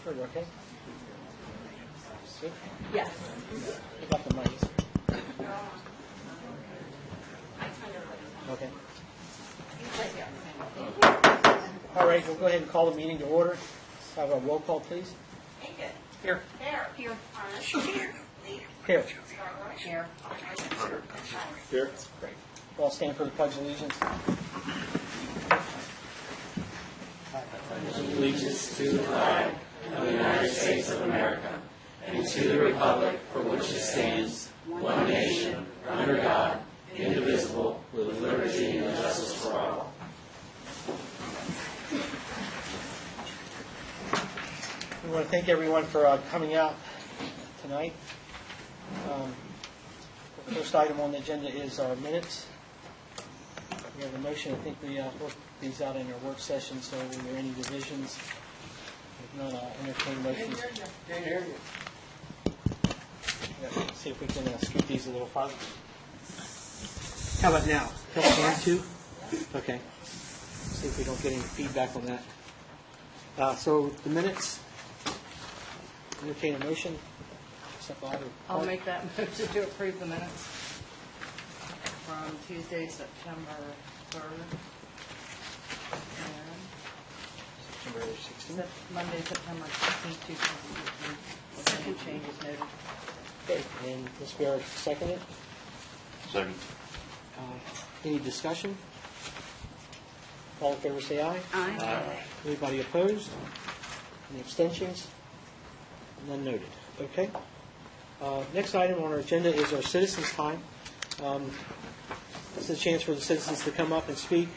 Okay? Yes. You got the mics. Okay. All right, we'll go ahead and call the meeting to order. Let's have a roll call, please. Aiken. Here. Here. Here. Here. Here. Here. Great. We'll all stand for the Pledge of Allegiance. Allegiance to the flag of the United States of America and to the republic for which it stands, one nation, under God, indivisible, with liberty and justice for all. We want to thank everyone for coming out tonight. The first item on the agenda is our minutes. We have a motion. I think we worked these out in our work session, so are there any revisions? If not, I'll entertain motions. Let's see if we can scoot these a little farther. How about now? Tell hand too? Okay. See if we don't get any feedback on that. So the minutes, entertain a motion. I'll make that motion to approve the minutes from Tuesday, September 3rd. And September 16th. Monday, September 16th, 2018, with any changes noted. Okay, and Ms. Barrett seconded. Second. Any discussion? All in favor say aye. Aye. Anybody opposed? Any abstentions? None noted. Okay. Next item on our agenda is our citizens' time. This is a chance for the citizens to come up and speak.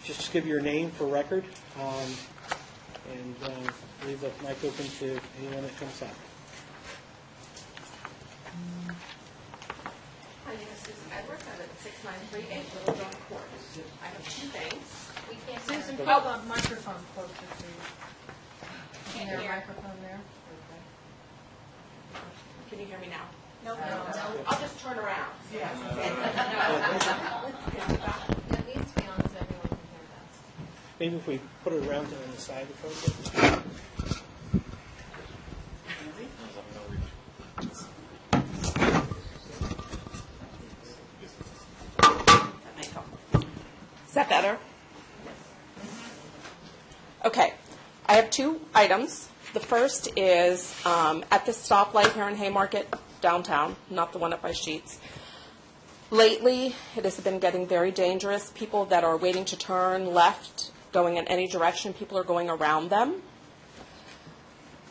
Just give your name for record, and leave the mic open to anyone that comes up. My name is Susan Edwards. I live at 6938 Little John Court. I have two things. We can't Susan, put the microphone closer to you. Is there a microphone there? Can you hear me now? No. I'll just turn around. Yeah. No. It needs to be on so everyone can hear that. Maybe if we put it around on the side of the phone. Is that better? Okay. I have two items. The first is at the stoplight here in Haymarket, downtown, not the one up by Sheets. Lately, it has been getting very dangerous. People that are waiting to turn left, going in any direction, people are going around them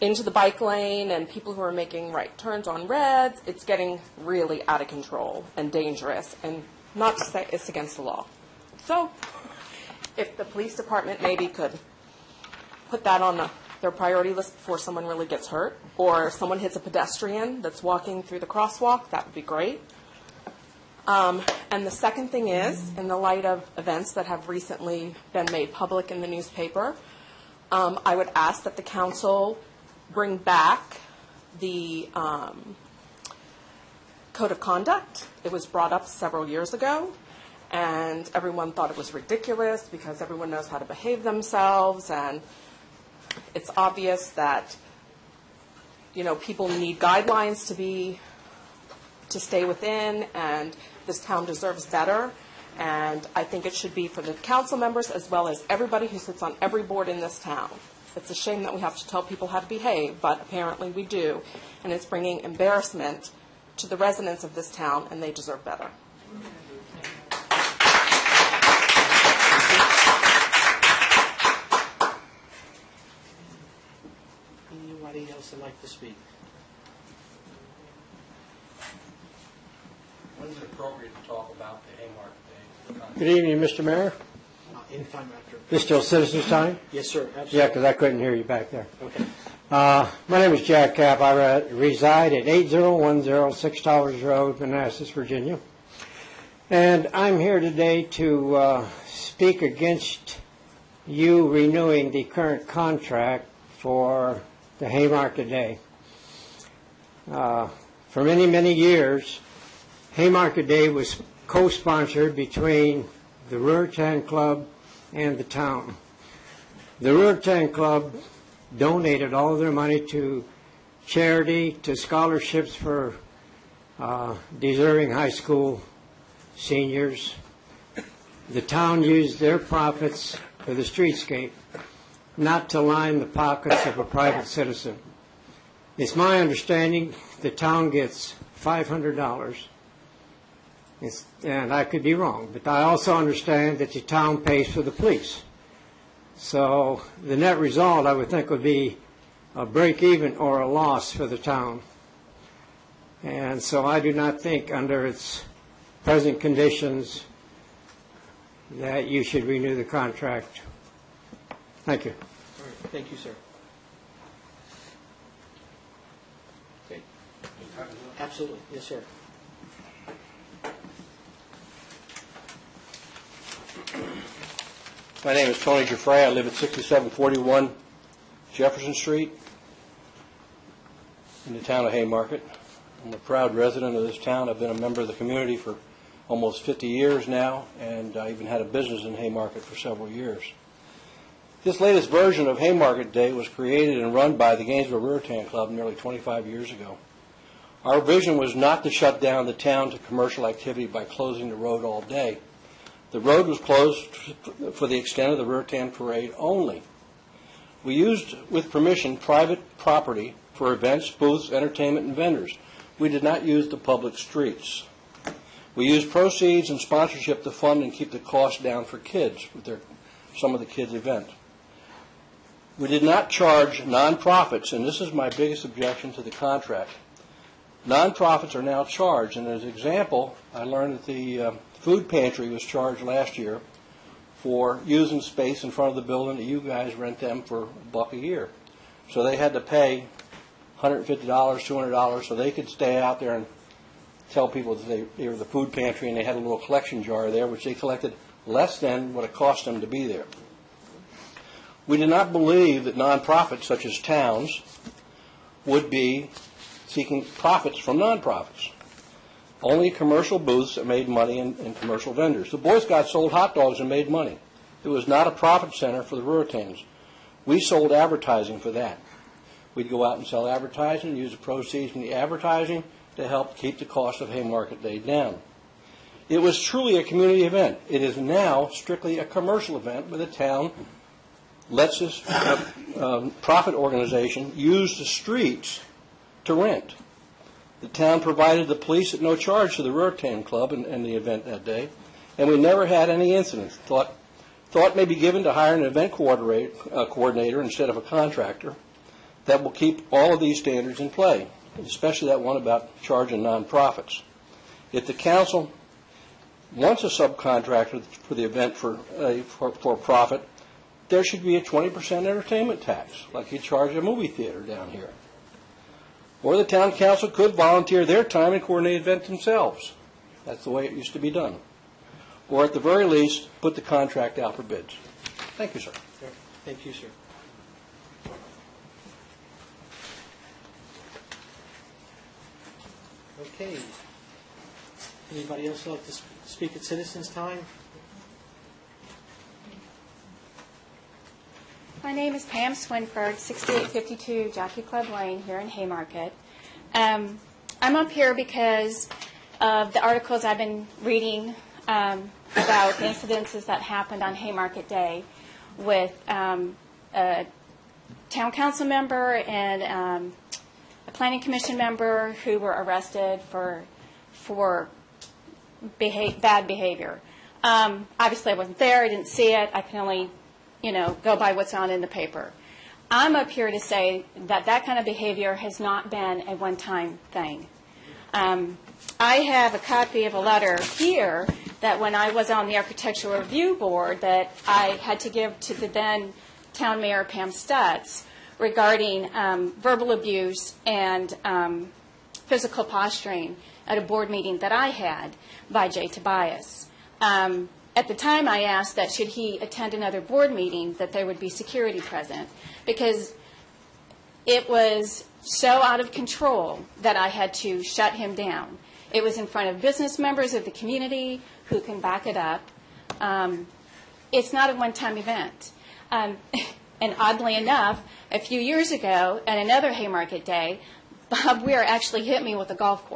into the bike lane, and people who are making right turns on reds. It's getting really out of control and dangerous, and not to say it's against the law. So if the police department maybe could put that on their priority list before someone really gets hurt, or someone hits a pedestrian that's walking through the crosswalk, that would be great. And the second thing is, in the light of events that have recently been made public in the newspaper, I would ask that the council bring back the code of conduct. It was brought up several years ago, and everyone thought it was ridiculous because everyone knows how to behave themselves, and it's obvious that, people need guidelines to stay within, and this town deserves better. And I think it should be for the council members as well as everybody who sits on every board in this town. It's a shame that we have to tell people how to behave, but apparently we do, and it's bringing embarrassment to the residents of this town, and they deserve better. Anybody else would like to speak? When's it appropriate to talk about the Haymarket Day? Good evening, Mr. Mayor. Anytime after. This still citizens' time? Yes, sir, absolutely. Yeah, because I couldn't hear you back there. Okay. My name is Jack Capp. I reside at 8010 Six Towers Road, Manassas, Virginia. And I'm here today to speak against you renewing the current contract for the Haymarket Day. For many, many years, Haymarket Day was co-sponsored between the Ruritan Club and the town. The Ruritan Club donated all of their money to charity, to scholarships for deserving high school seniors. The town used their profits for the streetscape, not to line the pockets of a private citizen. It's my understanding the town gets $500. And I could be wrong, but I also understand that the town pays for the police. So the net result, I would think, would be a break-even or a loss for the town. And so I do not think, under its present conditions, that you should renew the contract. Thank you. All right. Thank you, sir. Okay. Absolutely. Yes, sir. My name is Tony Giuffre. I live at 6741 Jefferson Street in the town of Haymarket. I'm a proud resident of this town. I've been a member of the community for almost 50 years now, and I even had a business in Haymarket for several years. This latest version of Haymarket Day was created and run by the Gainesville Ruritan Club nearly 25 years ago. Our vision was not to shut down the town to commercial activity by closing the road all day. The road was closed for the extent of the Ruritan Parade only. We used, with permission, private property for events, booths, entertainment, and vendors. We did not use the public streets. We used proceeds and sponsorship to fund and keep the cost down for kids with some of the kids' events. We did not charge nonprofits, and this is my biggest objection to the contract. Nonprofits are now charged, and as an example, I learned that the food pantry was charged last year for using space in front of the building that you guys rent them for $1 a year. So they had to pay $150, $200 so they could stay out there and tell people that they were the food pantry, and they had a little collection jar there, which they collected less than what it cost them to be there. We did not believe that nonprofits such as towns would be seeking profits from nonprofits. Only commercial booths that made money and commercial vendors. The Boy Scouts sold hot dogs and made money. It was not a profit center for the Ruritans. We sold advertising for that. We'd go out and sell advertising and use the proceeds from the advertising to help keep the cost of Haymarket Day down. It was truly a community event. It is now strictly a commercial event where the town lets this profit organization use the streets to rent. The town provided the police at no charge to the Ruritan Club and the event that day, and we never had any incidents. Thought may be given to hire an event coordinator instead of a contractor that will keep all of these standards in play, especially that one about charging nonprofits. If the council wants a subcontractor for the event for profit, there should be a 20% entertainment tax, like you charge a movie theater down here. Or the town council could volunteer their time and coordinate the event themselves. That's the way it used to be done. Or at the very least, put the contract out for bids. Thank you, sir. Thank you, sir. Okay. Anybody else like to speak at citizens' time? My name is Pam Swinford, 6852 Jockey Club Lane here in Haymarket. I'm up here because of the articles I've been reading about incidences that happened on Haymarket Day with a town council member and a planning commission member who were arrested for bad behavior. Obviously, I wasn't there. I didn't see it. I can only, go by what's on in the paper. I'm up here to say that that kind of behavior has not been a one-time thing. I have a copy of a letter here that when I was on the Architectural Review Board that I had to give to the then town mayor, Pam Stutz, regarding verbal abuse and physical posturing at a board meeting that I had by Jay Tobias. At the time, I asked that should he attend another board meeting, that there would be security present, because it was so out of control that I had to shut him down. It was in front of business members of the community who can back it up. It's not a one-time event. And oddly enough, a few years ago, at another Haymarket Day, Bob Weir actually hit me with a golf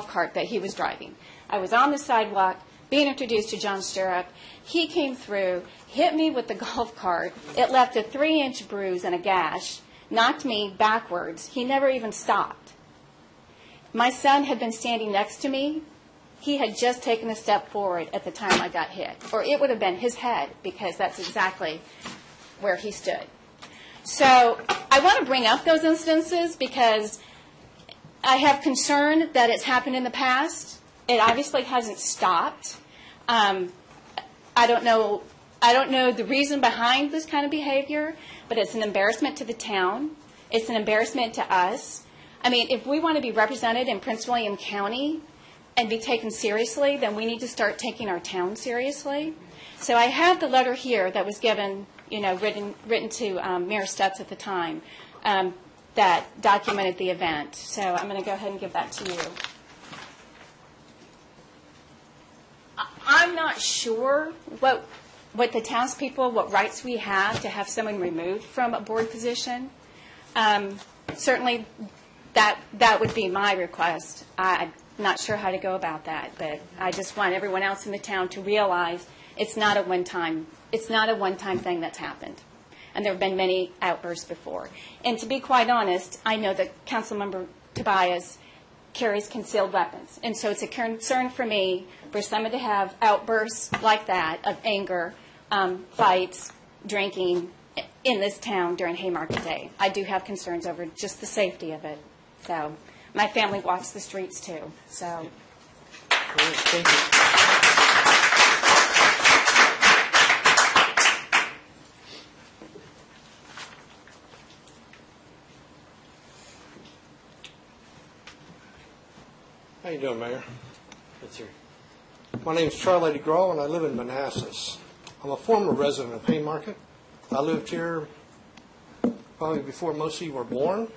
cart that he was driving. I was on the sidewalk being introduced to John Stirrup. He came through, hit me with the golf cart. It left a 3-inch bruise and a gash, knocked me backwards. He never even stopped. My son had been standing next to me. He had just taken a step forward at the time I got hit, or it would have been his head, because that's exactly where he stood. So I want to bring up those instances because I have concern that it's happened in the past. It obviously hasn't stopped. I don't know the reason behind this kind of behavior, but it's an embarrassment to the town. It's an embarrassment to us. I mean, if we want to be represented in Prince William County and be taken seriously, then we need to start taking our town seriously. So I have the letter here that was given, written to Mayor Stutz at the time that documented the event. So I'm going to go ahead and give that to you. I'm not sure what the townspeople, what rights we have someone removed from a board position. Certainly, that would be my request. I'm not sure how to go about that, but I just want everyone else in the town to realize it's not a one-time thing that's happened, and there have been many outbursts before. And to be quite honest, I know that Councilmember Tobias carries concealed weapons, and so it's a concern for me for someone to have outbursts like that of anger, fights, drinking in this town during Haymarket Day. I do have concerns over just the safety of it. So my family walks the streets too. So. Thank you. How you doing, Mayor? Good, sir. My name is Charlie DeGraw, and I live in Manassas. I'm a former resident of Haymarket. I lived here probably before most of you were born,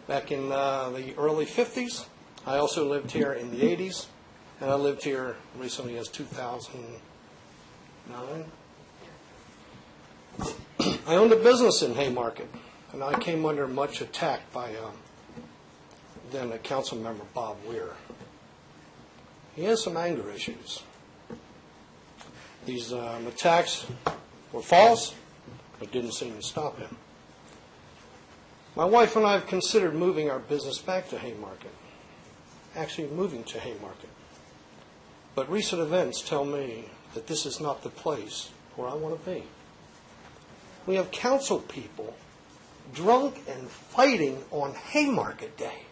back in the early 50s. I also lived here in the 80s, and I lived here recently as 2009. I owned a business in Haymarket, and I came under much attack by then a council member, Bob Weir. He has some anger issues. These attacks were false, but didn't seem to stop him. My wife and I have considered moving our business back to Haymarket, actually moving to Haymarket. But recent events tell me that this is not the place where I want to be. We have council people drunk and fighting on Haymarket Day.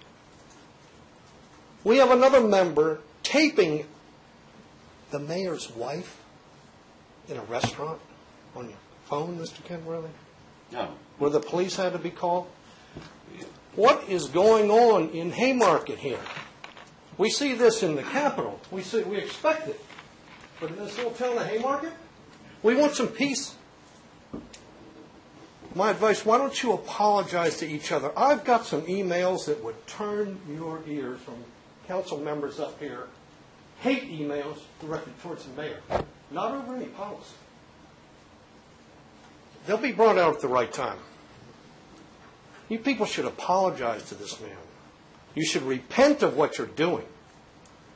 We have another member taping the mayor's wife in a restaurant on your phone, Mr. Kenworthy? No. Where the police had to be called? What is going on in Haymarket here? We see this in the Capitol. We expect it. But in this little town of Haymarket, we want some peace. My advice, why don't you apologize to each other? I've got some emails that would turn your ears from council members up here. Hate emails directed towards the mayor. Not over any policy. They'll be brought out at the right time. You people should apologize to this man. You should repent of what you're doing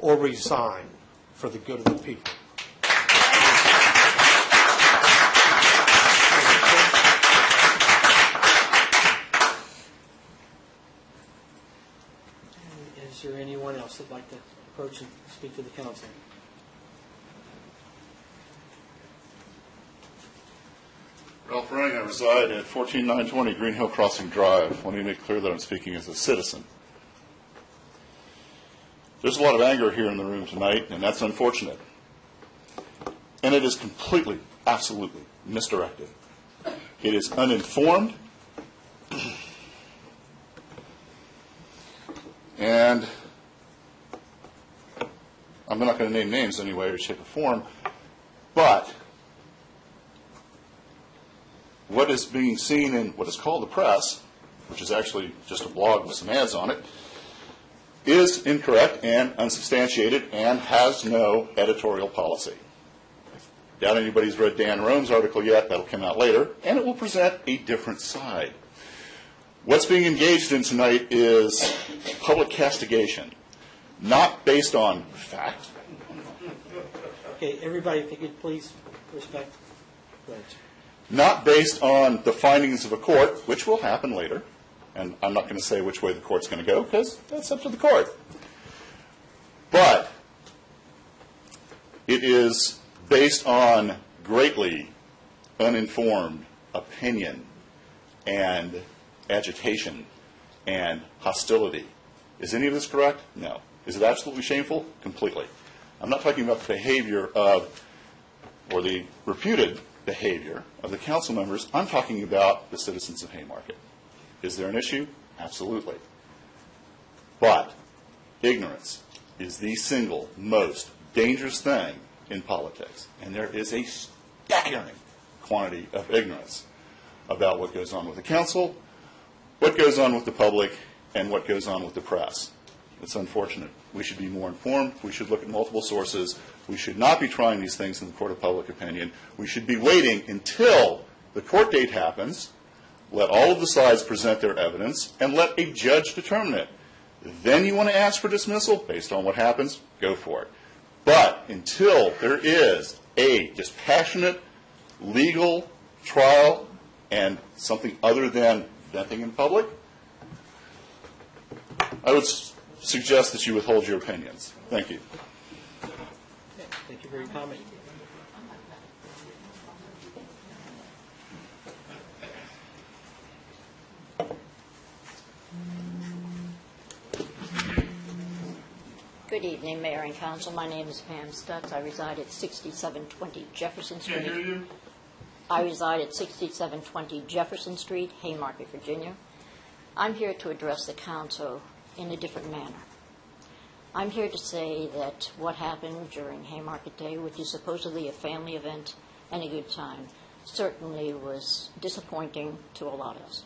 or resign for the good of the people. like to approach and speak to the council. Ralph Ring, I reside at 14920 Green Hill Crossing Drive. Let me make clear that I'm speaking as a citizen. There's a lot of anger here in the room tonight, and that's unfortunate. And it is completely, absolutely misdirected. It is uninformed, and I'm not going to name names in any way or shape or form, but what is being seen in what is called the press, which is actually just a blog with some ads on it, is incorrect and unsubstantiated and has no editorial policy. Doubt anybody's read Dan Rome's article yet. That'll come out later, and it will present a different side. What's being engaged in tonight is public castigation, not based on fact. Okay, everybody, if you could please respect. Go ahead. Not based on the findings of a court, which will happen later. And I'm not going to say which way the court's going to go, because that's up to the court. But it is based on greatly uninformed opinion and agitation and hostility. Is any of this correct? No. Is it absolutely shameful? Completely. I'm not talking about the behavior of, or the reputed behavior of the council members. I'm talking about the citizens of Haymarket. Is there an issue? Absolutely. But ignorance is the single most dangerous thing in politics. And there is a staggering quantity of ignorance about what goes on with the council, what goes on with the public, and what goes on with the press. It's unfortunate. We should be more informed. We should look at multiple sources. We should not be trying these things in the court of public opinion. We should be waiting until the court date happens, let all of the sides present their evidence, and let a judge determine it. Then you want to ask for dismissal based on what happens, go for it. But until there is a dispassionate legal trial and something other than venting in public, I would suggest that you withhold your opinions. Thank you. Thank you for your comment. Good evening, Mayor and Council. My name is Pam Stutz. I reside at 6720 Jefferson Street. Can't hear you. I reside at 6720 Jefferson Street, Haymarket, Virginia. I'm here to address the council in a different manner. I'm here to say that what happened during Haymarket Day, which is supposedly a family event and a good time, certainly was disappointing to a lot of us.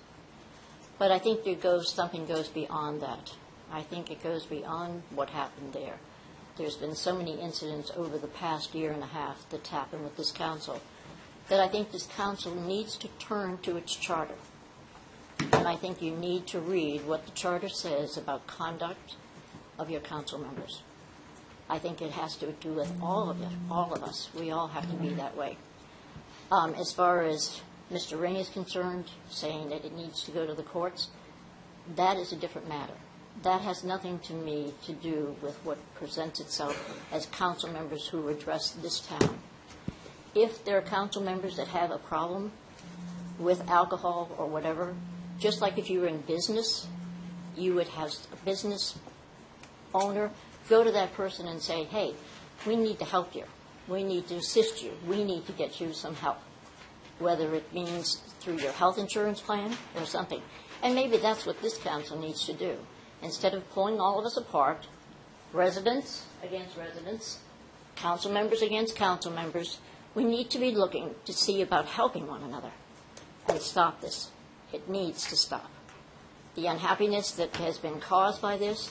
But I think something goes beyond that. I think it goes beyond what happened there. There's been so many incidents over the past year and a half that's happened with this council that I think this council needs to turn to its charter. And I think you need to read what the charter says about conduct of your council members. I think it has to do with all of it, all of us. We all have to be that way. As far as Mr. Ring is concerned, saying that it needs to go to the courts, that is a different matter. That has nothing to me to do with what presents itself as council members who address this town. If there are council members that have a problem with alcohol or whatever, just like if you were in business, you would have a business owner go to that person and say, hey, we need to help you. We need to assist you. We need to get you some help, whether it means through your health insurance plan or something. And maybe that's what this council needs to do. Instead of pulling all of us apart, residents against residents, council members against council members, we need to be looking to see about helping one another and stop this. It needs to stop. The unhappiness that has been caused by this,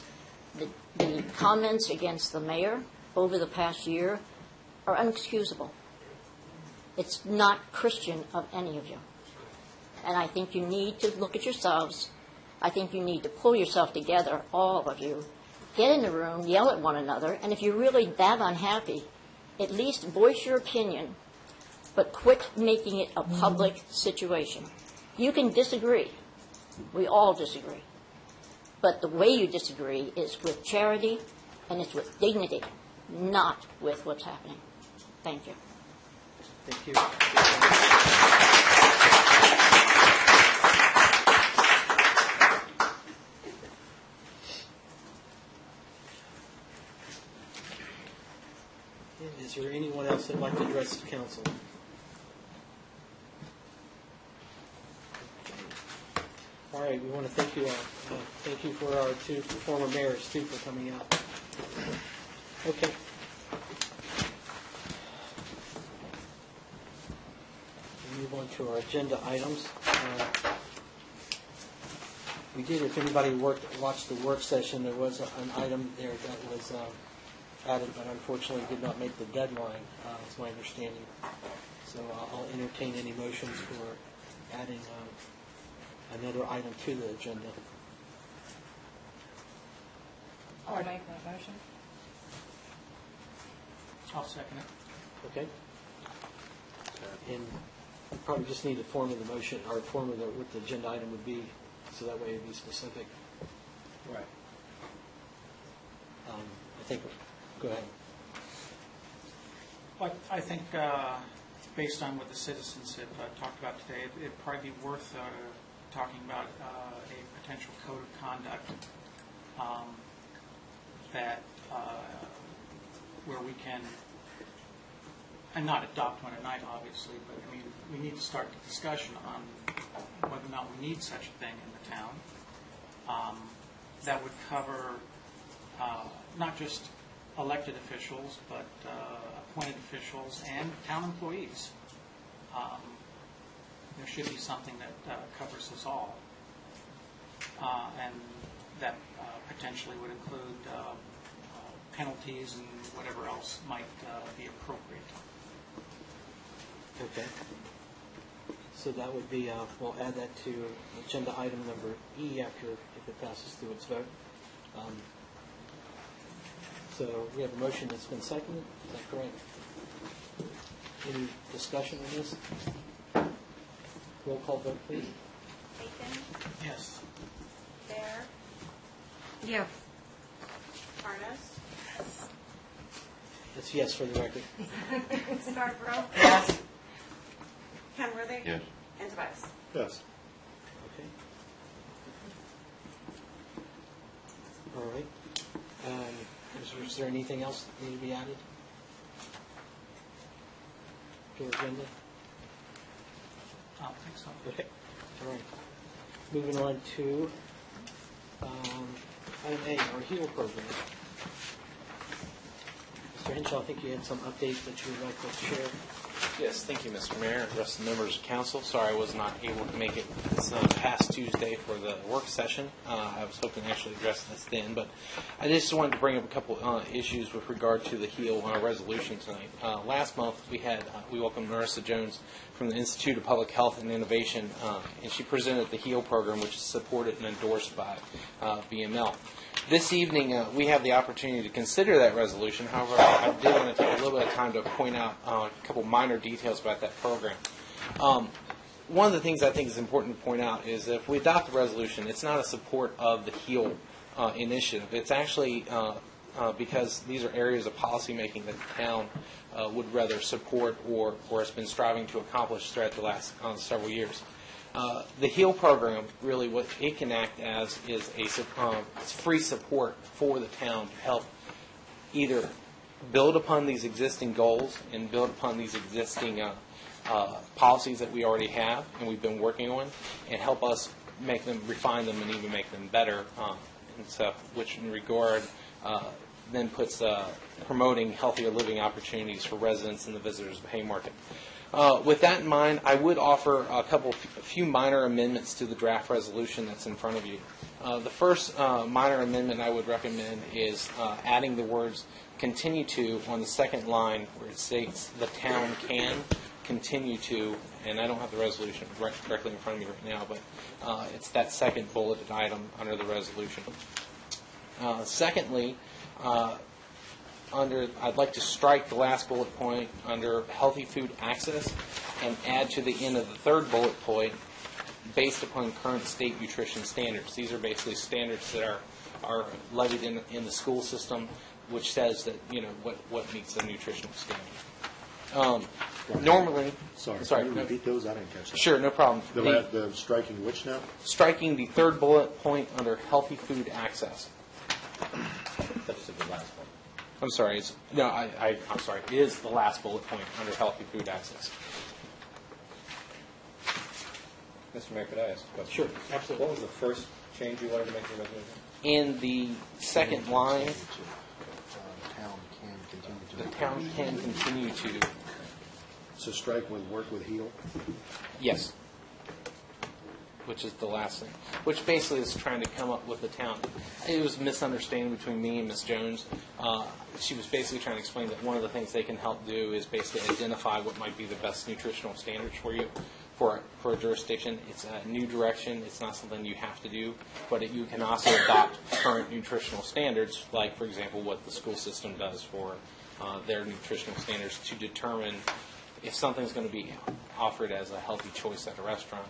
the comments against the mayor over the past year are unexcusable. It's not Christian of any of you. And I think you need to look at yourselves. I think you need to pull yourself together, all of you. Get in the room, yell at one another, and if you're really that unhappy, at least voice your opinion, but quit making it a public situation. You can disagree. We all disagree. But the way you disagree is with charity and it's with dignity, not with what's happening. Thank you. Thank you. Is there anyone else that'd like to address the council? All right, we want to thank you all. Thank you for our two former mayors, too, for coming out. Okay. We'll move on to our agenda items. We did, if anybody watched the work session, there was an item there that was added, but unfortunately did not make the deadline, is my understanding. So I'll entertain any motions for adding another item to the agenda. I'll make that motion. I'll second it. Okay. And you probably just need to form of the motion, or form of what the agenda item would be, so that way it'd be specific. Right. I think, go ahead. Well, I think based on what the citizens have talked about today, it'd probably be worth talking about a potential code of conduct that where we can, and not adopt one tonight, obviously, but I mean, we need to start the discussion on whether or not we need such a thing in the town. That would cover not just elected officials, but appointed officials and town employees. There should be something that covers us all, and that potentially would include penalties and whatever else might be appropriate. Okay. So that would be, we'll add that to agenda item number E after, if it passes through its vote. So we have a motion that's been seconded. Is that correct? Any discussion on this? Roll call vote, please. Bacon? Yes. Bear? Yeah. Harness? That's yes for the record. Scarborough? Yes. Kenworthy? Yes. And Tobias? Yes. Okay. All right. Is there anything else that need to be added to our agenda? I don't think so. Okay. All right. Moving on to item A, our HEAL program. Mr. Henshaw, I think you had some updates that you would like to share. Yes, thank you, Mr. Mayor, and the rest of the members of council. Sorry I was not able to make it this past Tuesday for the work session. I was hoping to actually address this then, but I just wanted to bring up a couple issues with regard to the HEAL resolution tonight. Last month we welcomed Marissa Jones from the Institute of Public Health and Innovation, and she presented the HEAL program, which is supported and endorsed by VML. This evening, we have the opportunity to consider that resolution. However, I did want to take a little bit of time to point out a couple minor details about that program. One of the things I think is important to point out is that if we adopt the resolution, it's not a support of the HEAL initiative. It's actually because these are areas of policymaking that the town would rather support or has been striving to accomplish throughout the last several years. The HEAL program, really what it can act as is it's free support for the town to help either build upon these existing goals and build upon these existing policies that we already have and we've been working on, and help us make them, refine them, and even make them better and stuff, which in regard then puts promoting healthier living opportunities for residents and the visitors of Haymarket. With that in mind, I would offer a few minor amendments to the draft resolution that's in front of you. The first minor amendment I would recommend is adding the words "continue to" on the second line, where it states the town can continue to, and I don't have the resolution directly in front of me right now, but it's that second bulleted item under the resolution. Secondly, I'd like to strike the last bullet point under healthy food access and add to the end of the third bullet point based upon current state nutrition standards. These are basically standards that are levied in the school system which says that, what meets the nutritional standard. Normally, Sorry, sorry, can you repeat those? I didn't catch that. Sure, no problem. The striking which now? Striking the third bullet point under healthy food access. That's the last one. I'm sorry. I'm sorry. It is the last bullet point under healthy food access. Mr. Mayor, could I ask a question? Sure, absolutely. What was the first change you wanted to make to the resolution? In the second line, The the town can continue to. So strike with work with heal? Yes. Which is the last thing. Which basically is trying to come up with the town. It was a misunderstanding between me and Ms. Jones. She was basically trying to explain that one of the things they can help do is basically identify what might be the best nutritional standards for you, for a jurisdiction. It's a new direction. It's not something you have to do, but you can also adopt current nutritional standards, like, for example, what the school system does for their nutritional standards to determine if something's going to be offered as a healthy choice at a restaurant,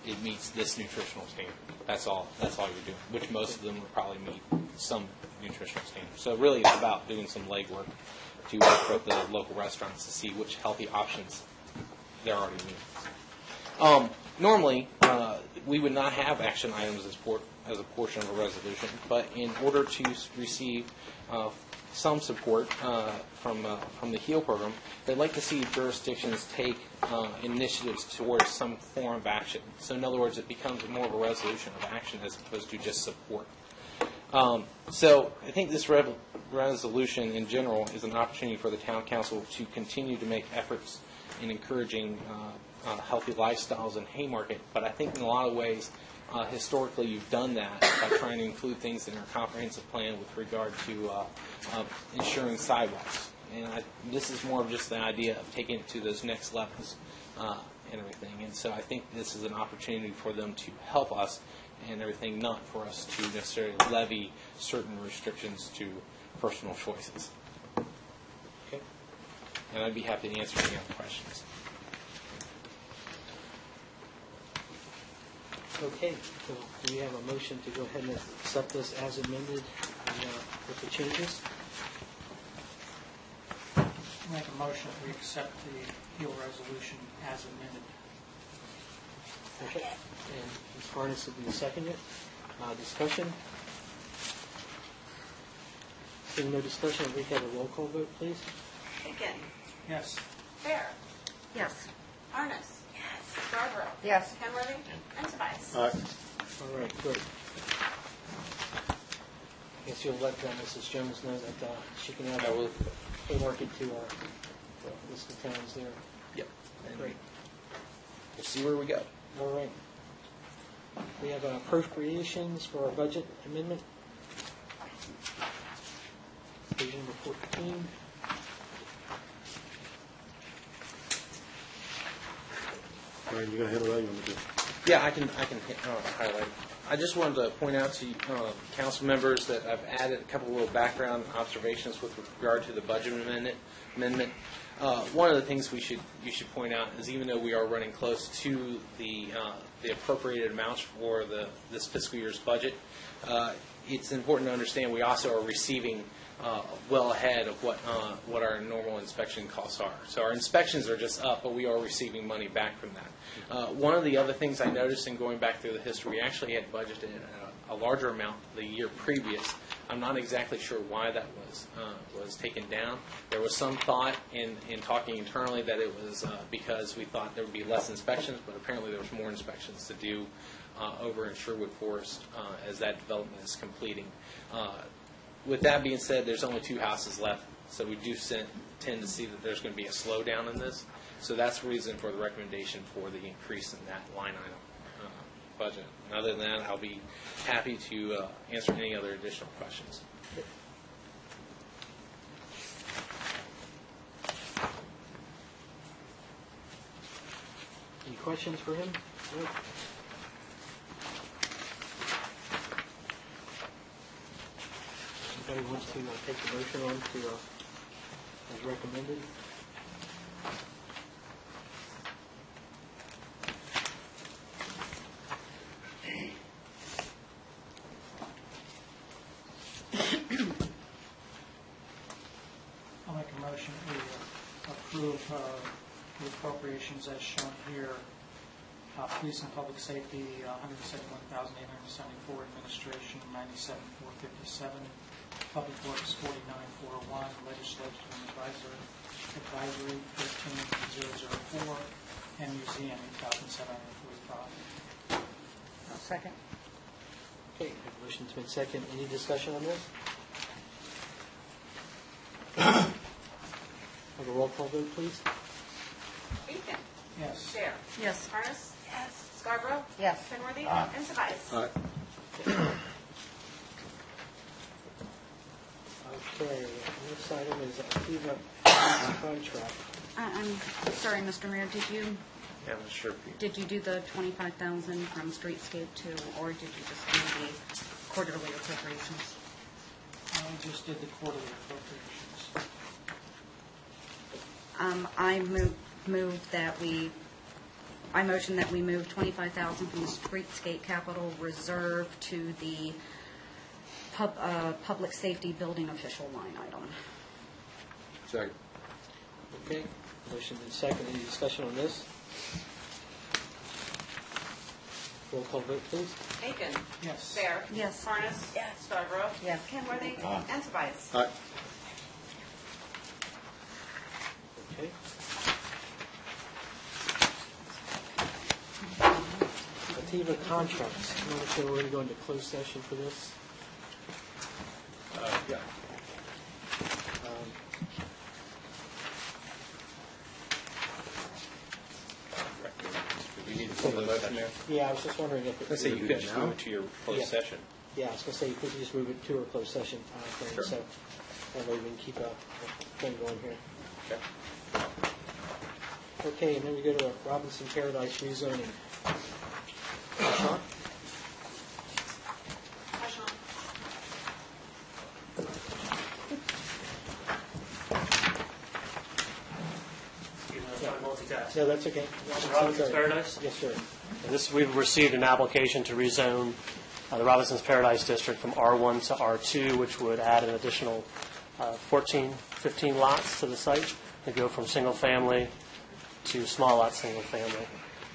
it meets this nutritional standard. That's all you're doing, which most of them would probably meet some nutritional standards. So really it's about doing some legwork to work with the local restaurants to see which healthy options they're already meeting. Normally, we would not have action items as a portion of a resolution, but in order to receive some support from the HEAL program, they'd like to see jurisdictions take initiatives towards some form of action. So in other words, it becomes more of a resolution of action as opposed to just support. So I think this resolution in general is an opportunity for the town council to continue to make efforts in encouraging healthy lifestyles in Haymarket, but I think in a lot of ways, historically, you've done that by trying to include things in our comprehensive plan with regard to ensuring sidewalks. And this is more of just the idea of taking it to those next levels and everything. And so I think this is an opportunity for them to help us and everything, not for us to necessarily levy certain restrictions to personal choices. Okay? And I'd be happy to answer any other questions. Okay, so do we have a motion to go ahead and accept this as amended with the changes? Make a motion that we accept the HEAL resolution as amended. Okay, and Ms. Harness will be seconded. Discussion? Seeing no discussion, we have a roll call vote, please. Aiken. Yes. Fair. Yes. Harness. Yes. Scarborough. Yes. Kenworthy. And Tobias. All right. All right, great. I guess you'll let Mrs. Jones know that she can add Haymarket to our list of towns there. Yep. Great. We'll see where we go. All right. We have appropriations for our budget amendment. Page number 14. All right, you going to handle that? You want me to? Yeah, I can highlight. I just wanted to point out to you, council members, that I've added a couple of little background observations with regard to the budget amendment. One of the things you should point out is, even though we are running close to the appropriated amounts for this fiscal year's budget, it's important to understand we also are receiving well ahead of what our normal inspection costs are. So our inspections are just up, but we are receiving money back from that. One of the other things I noticed in going back through the history, we actually had budgeted a larger amount the year previous. I'm not exactly sure why that was taken down. There was some thought in talking internally that it was because we thought there would be less inspections, but apparently there was more inspections to do over in Sherwood Forest as that development is completing. With that being said, there's only 2 houses left, so we do tend to see that there's going to be a slowdown in this. So that's the reason for the recommendation for the increase in that line item budget. And other than that, I'll be happy to answer any other additional questions. Any questions for him? No. Anybody wants to take the motion on to as recommended? the appropriations as shown here. Police and public safety, $171,874. Administration, $97,457. Public works, $49,401. Legislature and advisory, $13,004. And museum, $8,745. Second. Okay, motion's been second. Any discussion on this? Have a roll call vote, please. Aiken. Yes. Share. Yes. Harness. Yes. Scarborough. Yes. Kenworthy. Aye. And Tobias. Aye. Okay, next item is FEMA contract. I'm sorry, Mr. Mayor, Yeah, sure. did you do the 25,000 from streetscape too, or did you just do the quarterly appropriations? I just did the quarterly appropriations. I motion that we move 25,000 from the streetscape capital reserve to the public safety building official line item. Second. Okay, motion been second. Any discussion on this? Roll call vote, please. Aiken. Yes. Share. Yes. Harness. Yes. Scarborough. Yes. Kenworthy. Aye. And Tobias. Aye. Okay. FEMA contracts. I'm not sure we're going to go into closed session for this. Yeah. Do we need to pull the motion there? Yeah, I was just wondering if. Let's say you could just move it to your closed Yeah. session. Yeah, I was going to say, you could just move it to a closed session thing, Sure. so that way we can keep a thing going here. Okay. Okay, and then we go to Robinson Paradise rezoning. Sean? Multitask. No, that's okay. Robinson's Paradise? Yes, sir. We've received an application to rezone the Robinson's Paradise District from R1 to R2, which would add an additional 15 lots to the site. They go from single-family to small lot single-family.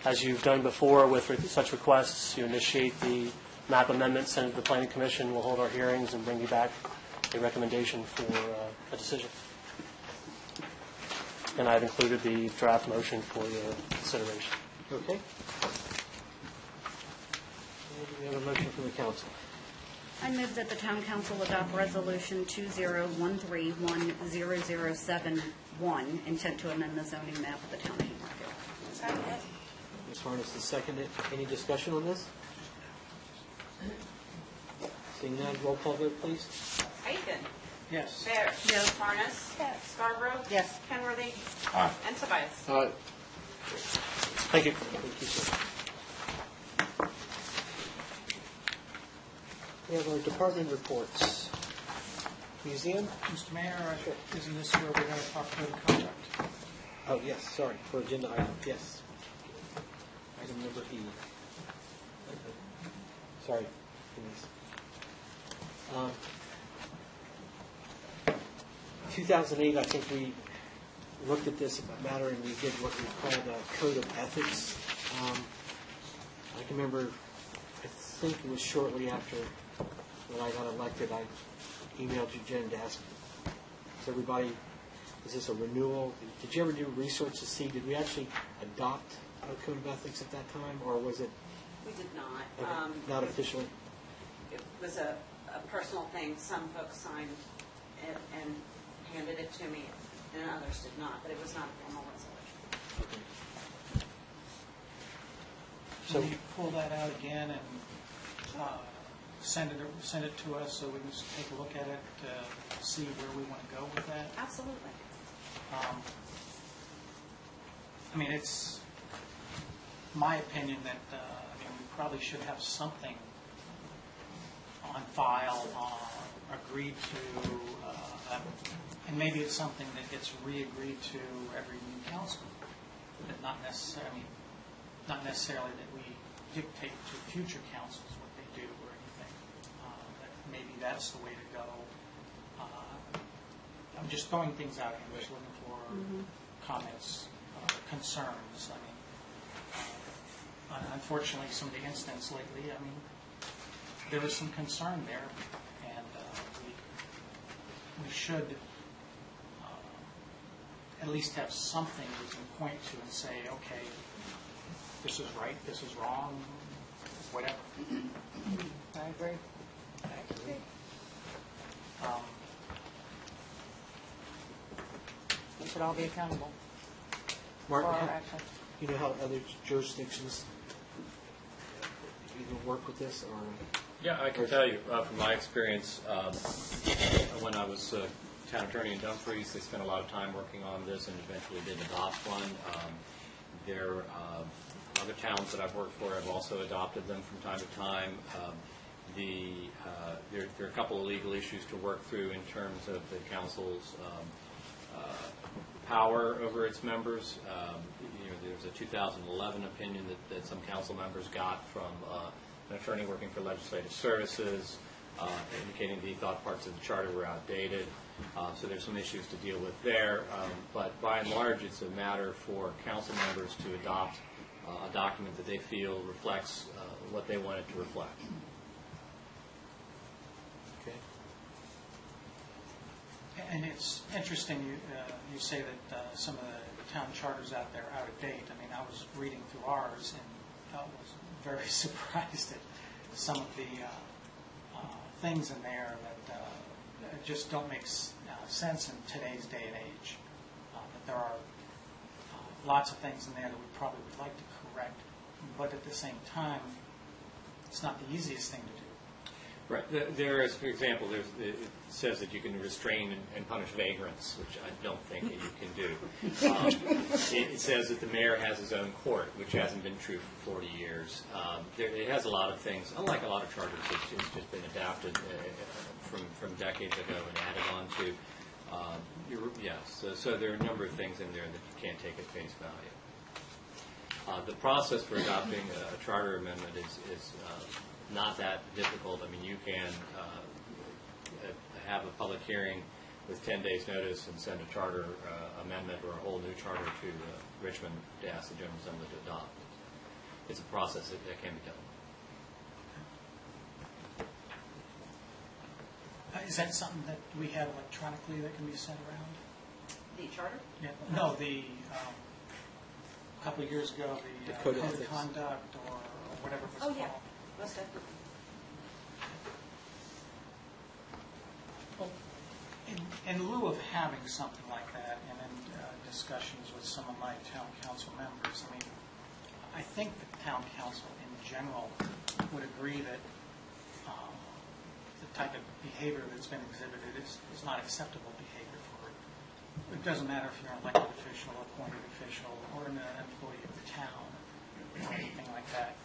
As you've done before with such requests, you initiate the map amendment, send it to the Planning Commission, we'll hold our hearings and bring you back a recommendation for a decision. And I've included the draft motion for your consideration. Okay. We have a motion from the council. I move that the town council adopt resolution 2013-10071, intent to amend the zoning map of the town of Haymarket. Ms. Harness has seconded. Any discussion on this? Seeing none, roll call vote, please. Aiken. Yes. Bear. Yes. Harness. Yes. Scarborough. Yes. Kenworthy. Aye. And Tobias. Aye. Thank you. Thank you, sir. We have our department reports. Museum? Mr. Mayor, isn't this where we're going to talk about the contract? Oh, yes, sorry, for agenda item, yes. Item number E. Sorry, Denise. 2008, I think we looked at this matter and we did what we called a code of ethics. I can remember, I think it was shortly after when I got elected, I emailed you, Jen, to ask, is everybody, is this a renewal? Did you ever do research to see, did we actually adopt a code of ethics at that time, or was it? We did not. Okay, not officially? It was a personal thing. Some folks signed it and handed it to me, and others did not, but it was not a formal resolution. Okay. So you pull that out again and send it to us so we can just take a look at it, see where we want to go with that? Absolutely. I mean, it's my opinion that we probably should have something on file, agreed to, and maybe it's something that gets re-agreed to every new council, but not necessarily that we dictate to future councils what they do or anything. That maybe that's the way to go. I'm just throwing things out. I'm just looking for comments, concerns. I mean, unfortunately, some of the incidents lately, I mean, there was some concern there, and we should at least have something we can point to and say, okay, this is right, this is wrong, whatever. I agree. We should all be accountable for Martin, our actions. you know how other jurisdictions either work with this or? Yeah, I can tell you from my experience, when I was town attorney in Dumfries, they spent a lot of time working on this and eventually did adopt one. There are other towns that I've worked for have also adopted them from time to time. There are a couple of legal issues to work through in terms of the council's power over its members. There's a 2011 opinion that some council members got from an attorney working for Legislative Services, indicating that he thought parts of the charter were outdated. So there's some issues to deal with there. But by and large, it's a matter for council members to adopt a document that they feel reflects what they want it to reflect. Okay. And it's interesting you say that some of the town charters out there are out of date. I mean, I was reading through ours and I was very surprised at some of the things in there that just don't make sense in today's day and age. That there are lots of things in there that we probably would like to correct, but at the same time, it's not the easiest thing to do. Right. There is, for example, it says that you can restrain and punish vagrants, which I don't think that you can do. It says that the mayor has his own court, which hasn't been true for 40 years. It has a lot of things, unlike a lot of charters, it's just been adapted from decades ago and added on to. Yes, so there are a number of things in there that you can't take at face value. The process for adopting a charter amendment is not that difficult. I mean, you can have a public hearing with 10 days' notice and send a charter amendment or a whole new charter to Richmond to ask the General Assembly to adopt. It's a process that can be done. Is that something that we have electronically that can be sent around? The charter? Yeah. No, a couple of years ago, the code of conduct or whatever it was called. Yeah. Most definitely. Well, in lieu of having something like that and in discussions with some of my town council members, I mean, I think the town council in general would agree that the type of behavior that's been exhibited is not acceptable behavior for it. It doesn't matter if you're an elected official, appointed official, or an employee of the town, or anything like that.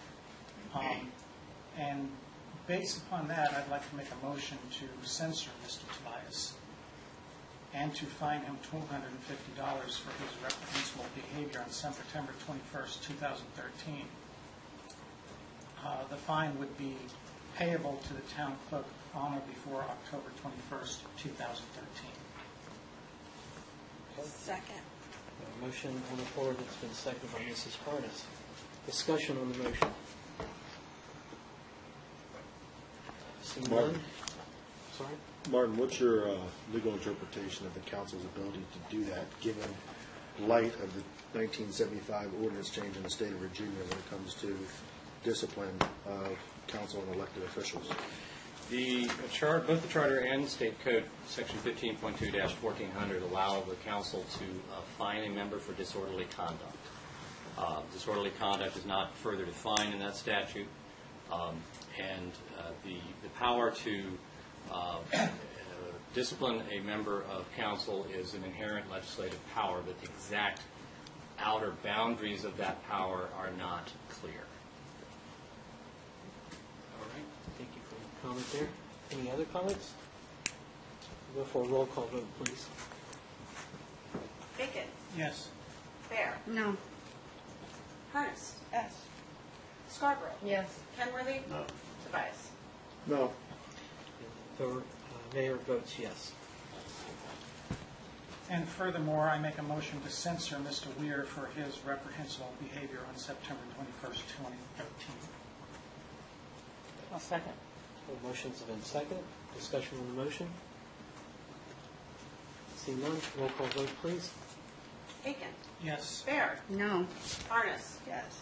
And based upon that, I'd like to make a motion to censor Mr. Tobias and to fine him $1,250 for his reprehensible behavior on September 21st, 2013. The fine would be payable to the town clerk on or before October 21st, 2013. Second. A motion on the floor that's been seconded by Mrs. Harness. Discussion on the motion. Seeing Martin. none? Sorry? Martin, what's your legal interpretation of the council's ability to do that, given light of the 1975 ordinance change in the state of Virginia when it comes to discipline of council and elected officials? Both the charter and state code, section 15.2-1400, allow the council to fine a member for disorderly conduct. Disorderly conduct is not further defined in that statute, and the power to discipline a member of council is an inherent legislative power, but the exact outer boundaries of that power are not clear. All right. Thank you for your comment there. Any other comments? We'll go for a roll call vote, please. Bacon? Yes. Fair? No. Harness? Yes. Scarborough? Yes. Kenworthy? No. Tobias? No. The mayor votes yes. And furthermore, I make a motion to censor Mr. Weir for his reprehensible behavior on September 21st, 2013. I'll second. The motions have been seconded. Discussion on the motion? Seeing none, roll call vote, please. Aiken. Yes. Baird. No. Harness. Yes.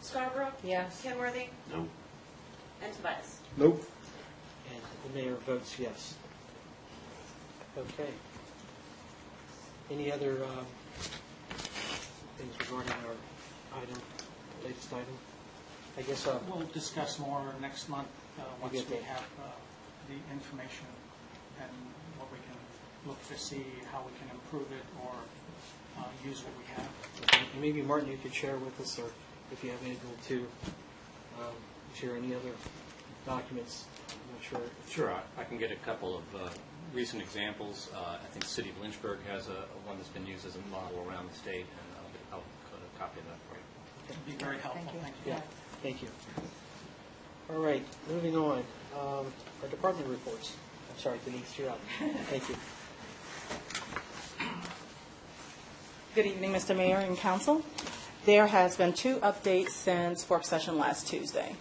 Scarborough. Yes. Kenworthy. No. And Tobias. Nope. And the mayor votes yes. Okay. Any other things regarding our item, latest item? I guess We'll discuss more next month once get we that. have the information and what we can look to see how we can improve it or use what we have. okay. And maybe Martin, you could share with us, or if you have anything to share any other documents. I'm not sure. Sure, I can get a couple of recent examples. I think the city of Lynchburg has one that's been used as a model around the state, and I'll put a copy of that for you. It'd be very helpful. Thank you. Yeah, thank you. All right, moving on. Our department reports. I'm sorry, Denise, you're up. Thank you. Good evening, Mr. Mayor and Council. There has been 2 updates since work session last Tuesday.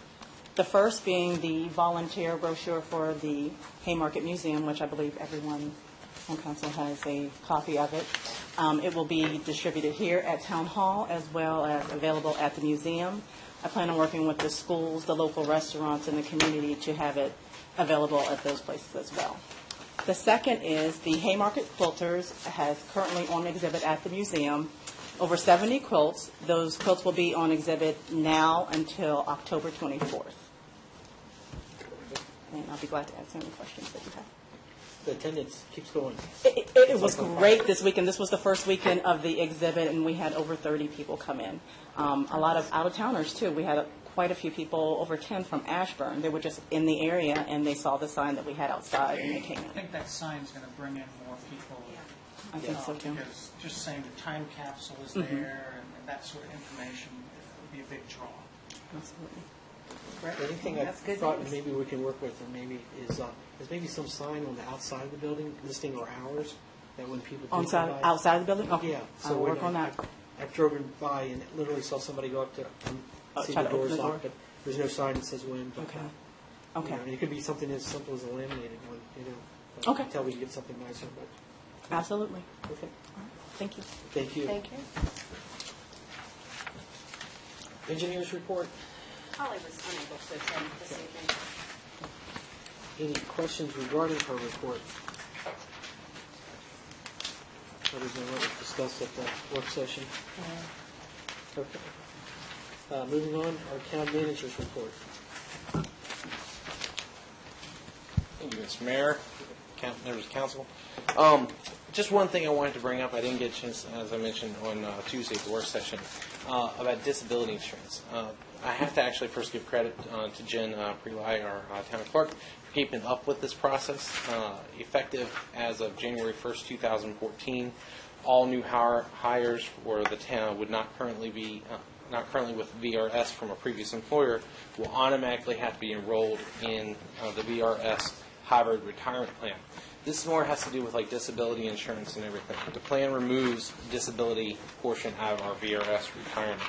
The first being the volunteer brochure for the Haymarket Museum, which I believe everyone on council has a copy of it. It will be distributed here at Town Hall as well as available at the museum. I plan on working with the schools, the local restaurants, and the community to have it available at those places as well. The second is the Haymarket Quilters has currently on exhibit at the museum over 70 quilts. Those quilts will be on exhibit now until October 24th. And I'll be glad to answer any questions that you have. The attendance keeps going. It was great this weekend. This was the first weekend of the exhibit, and we had over 30 people come in. A lot of out-of-towners, too. We had quite a few people, over 10 from Ashburn. They were just in the area, and they saw the sign that we had outside, and they came I in. think that sign's going to bring in more people. I think so, too. Because just saying the time capsule is Mhm. there and that sort of information would be a big draw. Absolutely. The only thing I thought maybe we can work with, or maybe is maybe some sign on the outside of the building listing our hours, that when people do come by. Outside the building? Okay. Yeah. I'll work on that. I've driven by and literally saw somebody go up to see try the to open doors the door? locked, but there's no sign that says when. But, Okay. you Okay. know, and it could be something as simple as a laminated one, you know. But Okay. Until we can get something nicer, but. Absolutely. Okay. Thank you. Thank you. Thank you. Engineers report. Holly was unable to attend this evening. Any questions regarding her report? Other than what was discussed at the work session? Okay. Moving on, our town manager's report. Thank you, Mr. Mayor, members of council. Just one thing I wanted to bring up. I didn't get a chance, as I mentioned on Tuesday at the work session, about disability insurance. I have to actually first give credit to Jen Prelai, our town clerk, for keeping up with this process. Effective as of January 1st, 2014, all new hires for the town would not currently with VRS from a previous employer will automatically have to be enrolled in the VRS hybrid retirement plan. This more has to do with like disability insurance and everything. The plan removes disability portion out of our VRS retirement.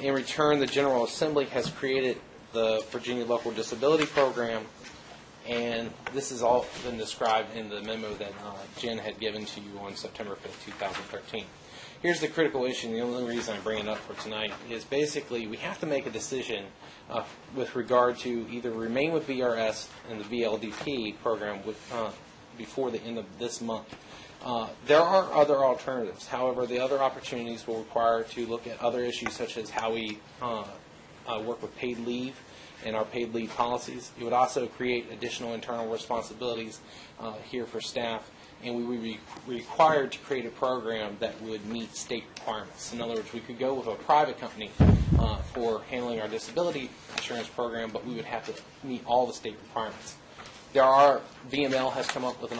In return, the General Assembly has created the Virginia Local Disability Program, and this has all been described in the memo that Jen had given to you on September 5th, 2013. Here's the critical issue, and the only reason I bring it up for tonight is basically we have to make a decision with regard to either remain with VRS and the VLDP program before the end of this month. There are other alternatives. However, the other opportunities will require to look at other issues such as how we work with paid leave and our paid leave policies. It would also create additional internal responsibilities here for staff, and we would be required to create a program that would meet state requirements. In other words, we could go with a private company for handling our disability insurance program, but we would have to meet all the state requirements. VML has come up with an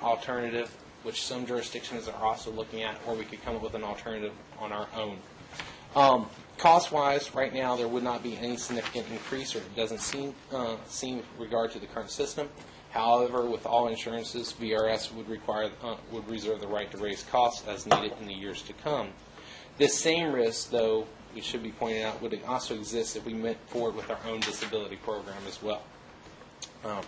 alternative, which some jurisdictions are also looking at, or we could come up with an alternative on our own. Cost-wise, right now there would not be any significant increase, or it doesn't seem with regard to the current system. However, with all insurances, VRS would reserve the right to raise costs as needed in the years to come. This same risk, though, it should be pointed out, would also exist if we went forward with our own disability program as well,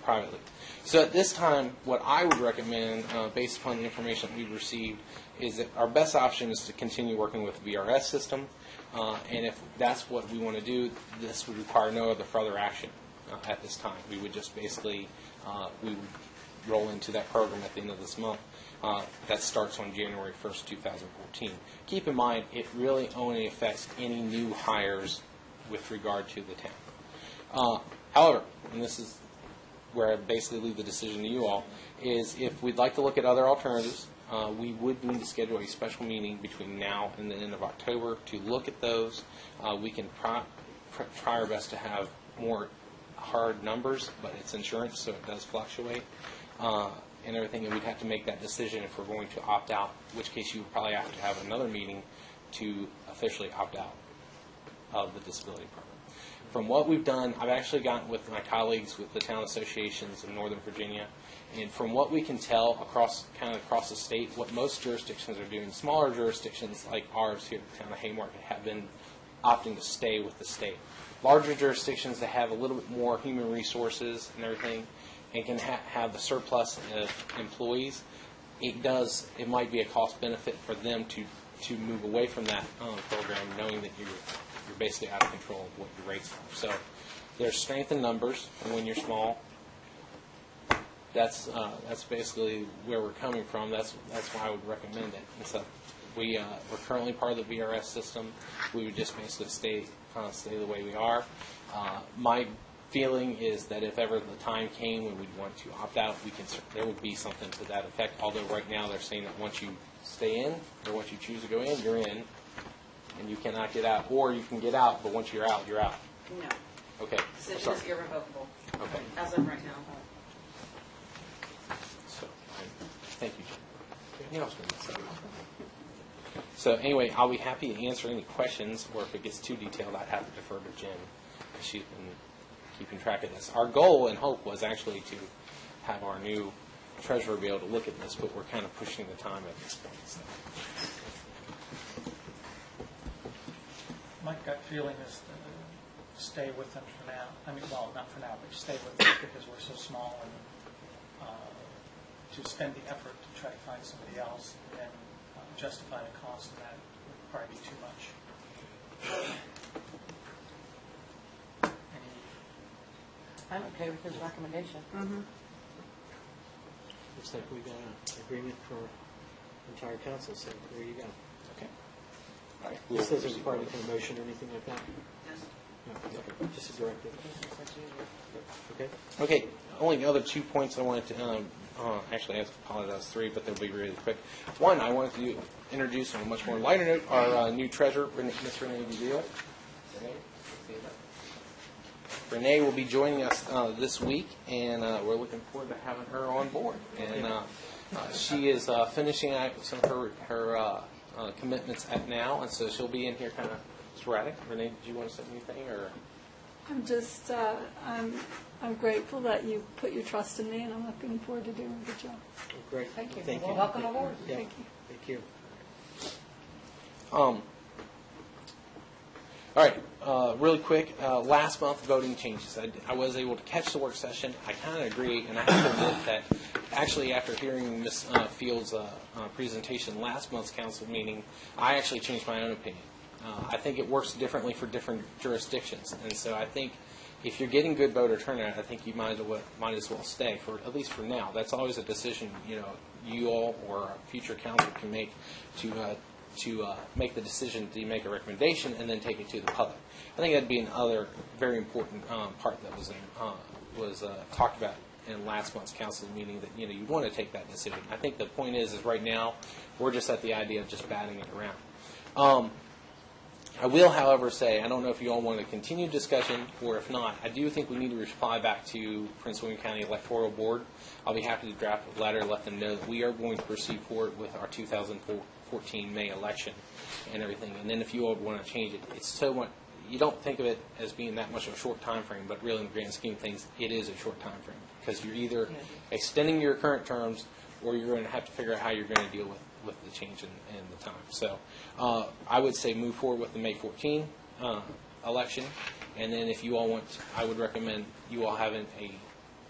privately. So at this time, what I would recommend, based upon the information that we've received, is that our best option is to continue working with the VRS system. And if that's what we want to do, this would require no other further action at this time. We would just basically, we would roll into that program at the end of this month. That starts on January 1st, 2014. Keep in mind, it really only affects any new hires with regard to the town. However, and this is where I basically leave the decision to you all, is if we'd like to look at other alternatives, we would need to schedule a special meeting between now and the end of October to look at those. We can try our best to have more hard numbers, but it's insurance, so it does fluctuate and everything, and we'd have to make that decision if we're going to opt out, in which case you would probably have to have another meeting to officially opt out of the disability program. From what we've done, I've actually gotten with my colleagues with the town associations in Northern Virginia, and from what we can tell across the state, what most jurisdictions are doing, smaller jurisdictions like ours here at the town of Haymarket have been opting to stay with the state. Larger jurisdictions that have a little bit more human resources and everything, and can have the surplus of employees, it might be a cost benefit for them to move away from that program, knowing that you're basically out of control of what your rates are. So there's strength in numbers, and when you're small, that's basically where we're coming from. That's why I would recommend it. And so we're currently part of the VRS system. We would just basically stay the way we are. My feeling is that if ever the time came when we'd want to opt out, there would be something to that effect. Although right now they're saying that once you stay in, or once you choose to go in, you're in, and you cannot get out. Or you can get out, but once you're out, you're out. No. Okay. Decision is irrevocable. Okay. As of right now. So, thank you, Jim. Anything else from you? So anyway, I'll be happy to answer any questions, or if it gets too detailed, I'd have to defer to Jen. She's been keeping track of this. Our goal and hope was actually to have our new treasurer be able to look at this, but we're kind of pushing the time at this point. So. My gut feeling is to stay with them for now. I mean, well, not for now, but stay with them because we're so small, and to spend the effort to try to find somebody else and justify the cost of that would probably be too much. I'm okay with his recommendation. Looks like we got an agreement for entire council, so there you go. Okay. All right. This doesn't require any kind of motion or anything like that? Yes. No, okay. Just a directive. Okay. Okay. Only other 2 points I wanted to actually, I apologize, 3, but they'll be really quick. One, I wanted to introduce on a much more lighter note our new treasurer, Ms. Renee DeVille. Renee will be joining us this week, and we're looking forward to having her on board. And she is finishing out some of her commitments at now, and so she'll be in here kind of sporadic. Renee, did you want to say anything, or? I'm just, I'm grateful that you put your trust in me, and I'm looking forward to doing a good job. Great. Thank you. Thank Well, you. welcome aboard. Yeah. Thank you. Thank you. All right, really quick, last month voting changes. I was able to catch the work session. I kind of agree, and I have to admit that actually after hearing Ms. Field's presentation last month's council meeting, I actually changed my own opinion. I think it works differently for different jurisdictions, and so I think if you're getting good voter turnout, I think you might as well stay, for at least for now. That's always a decision you all or a future council can make to make the decision to make a recommendation and then take it to the public. I think that'd be another very important part that was talked about in last month's council meeting, that you want to take that decision. I think the point is right now we're just at the idea of just batting it around. I will, however, say I don't know if you all want to continue discussion, or if not, I do think we need to reply back to Prince William County Electoral Board. I'll be happy to draft a letter, let them know that we are going to proceed forward with our 2014 May election and everything. And then if you all want to change it, it's so much. you don't think of it as being that much of a short time frame, but really in the grand scheme of things, it is a short time frame because you're either extending your current terms or you're going to have to figure out how you're going to deal with the change in the time. So I would say move forward with the May 14 election, and then if you all want, I would recommend you all having a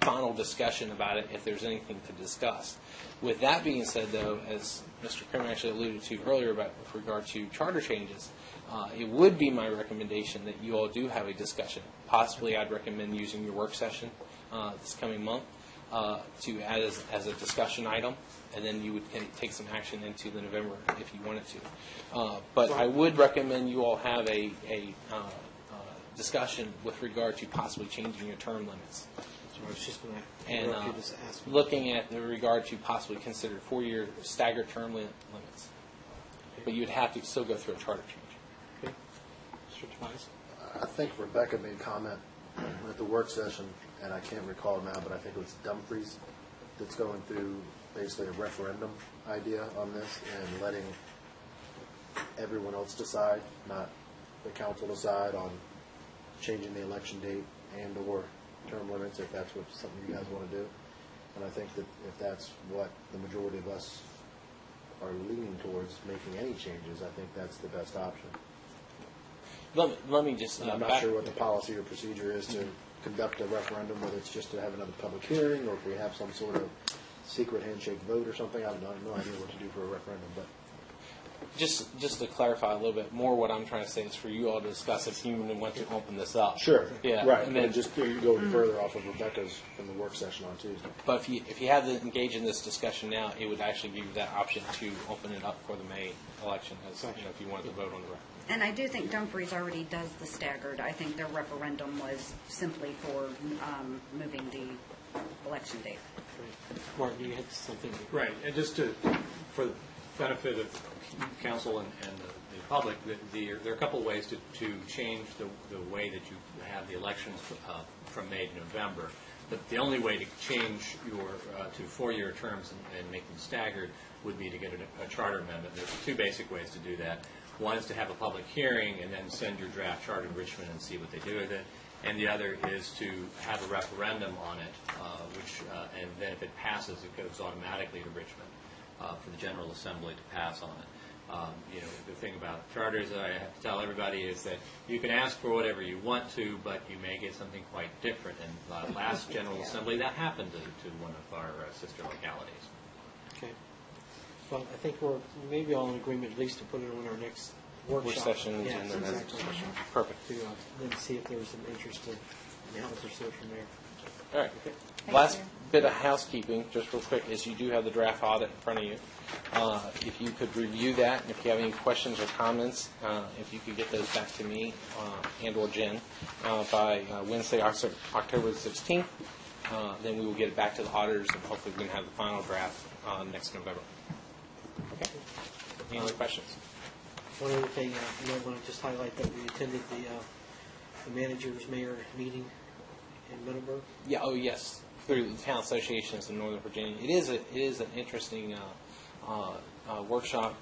final discussion about it if there's anything to discuss. With that being said, though, as Mr. Kramer actually alluded to earlier with regard to charter changes, it would be my recommendation that you all do have a discussion. Possibly I'd recommend using your work session this coming month to add as a discussion item, and then you would take some action into the November if you wanted to. But I would recommend you all have a discussion with regard to possibly changing your term limits. I was just going to And interrupt you to ask me. looking at the regard to possibly consider 4-year staggered term limits. But you'd have to still go through a charter change. Okay. Mr. Tobias? I think Rebecca made comment at the work session, and I can't recall now, but I think it was Dumfries that's going through basically a referendum idea on this and letting everyone else decide, not the council decide on changing the election date and or term limits, if that's what something you guys want to do. And I think that if that's what the majority of us are leaning towards, making any changes, I think that's the best option. Let me just... And I'm not sure what the policy or procedure is to conduct a referendum, whether it's just to have another public hearing, or if we have some sort of secret handshake vote or something. I have no idea what to do for a referendum, but... Just to clarify a little bit more, what I'm trying to say is for you all to discuss if you even want to open this up. Sure. Yeah. Right. And then just you go further off of Rebecca's from the work session on Tuesday. But if you have to engage in this discussion now, it would actually give you that option to open it up for the May election, as if you wanted to vote on the referendum. And I do think Dumfries already does the staggered. I think their referendum was simply for moving the election date. Martin, you had something? Right, and just for the benefit of council and the public, there are a couple of ways to change the way that you have the elections from May to November. But the only way to change your to 4-year terms and make them staggered would be to get a charter amendment. There's 2 basic ways to do that. One is to have a public hearing and then send your draft charter to Richmond and see what they do with it. And the other is to have a referendum on it, and then if it passes, it goes automatically to Richmond for the General Assembly to pass on it. The thing about charters that I have to tell everybody is that you can ask for whatever you want to, but you may get something quite different. And last General Assembly, that happened to one of our sister localities. Okay. Well, I think we're maybe all in agreement at least to put it on our next workshop. Work session Yes, and then exactly. Perfect. To then see if there's some interest in how to pursue it from there. All right. Okay. Last bit of housekeeping, just real quick, is you do have the draft audit in front of you. If you could review that, and if you have any questions or comments, if you could get those back to me and or Jen by Wednesday, October the 16th, then we will get it back to the auditors, and hopefully we can have the final draft next November. Okay. Any other questions? One other thing, I might want to just highlight that we attended the manager's mayor meeting in Middleburg. Yeah. Oh, yes. Through the town associations in Northern Virginia, it is an interesting workshop.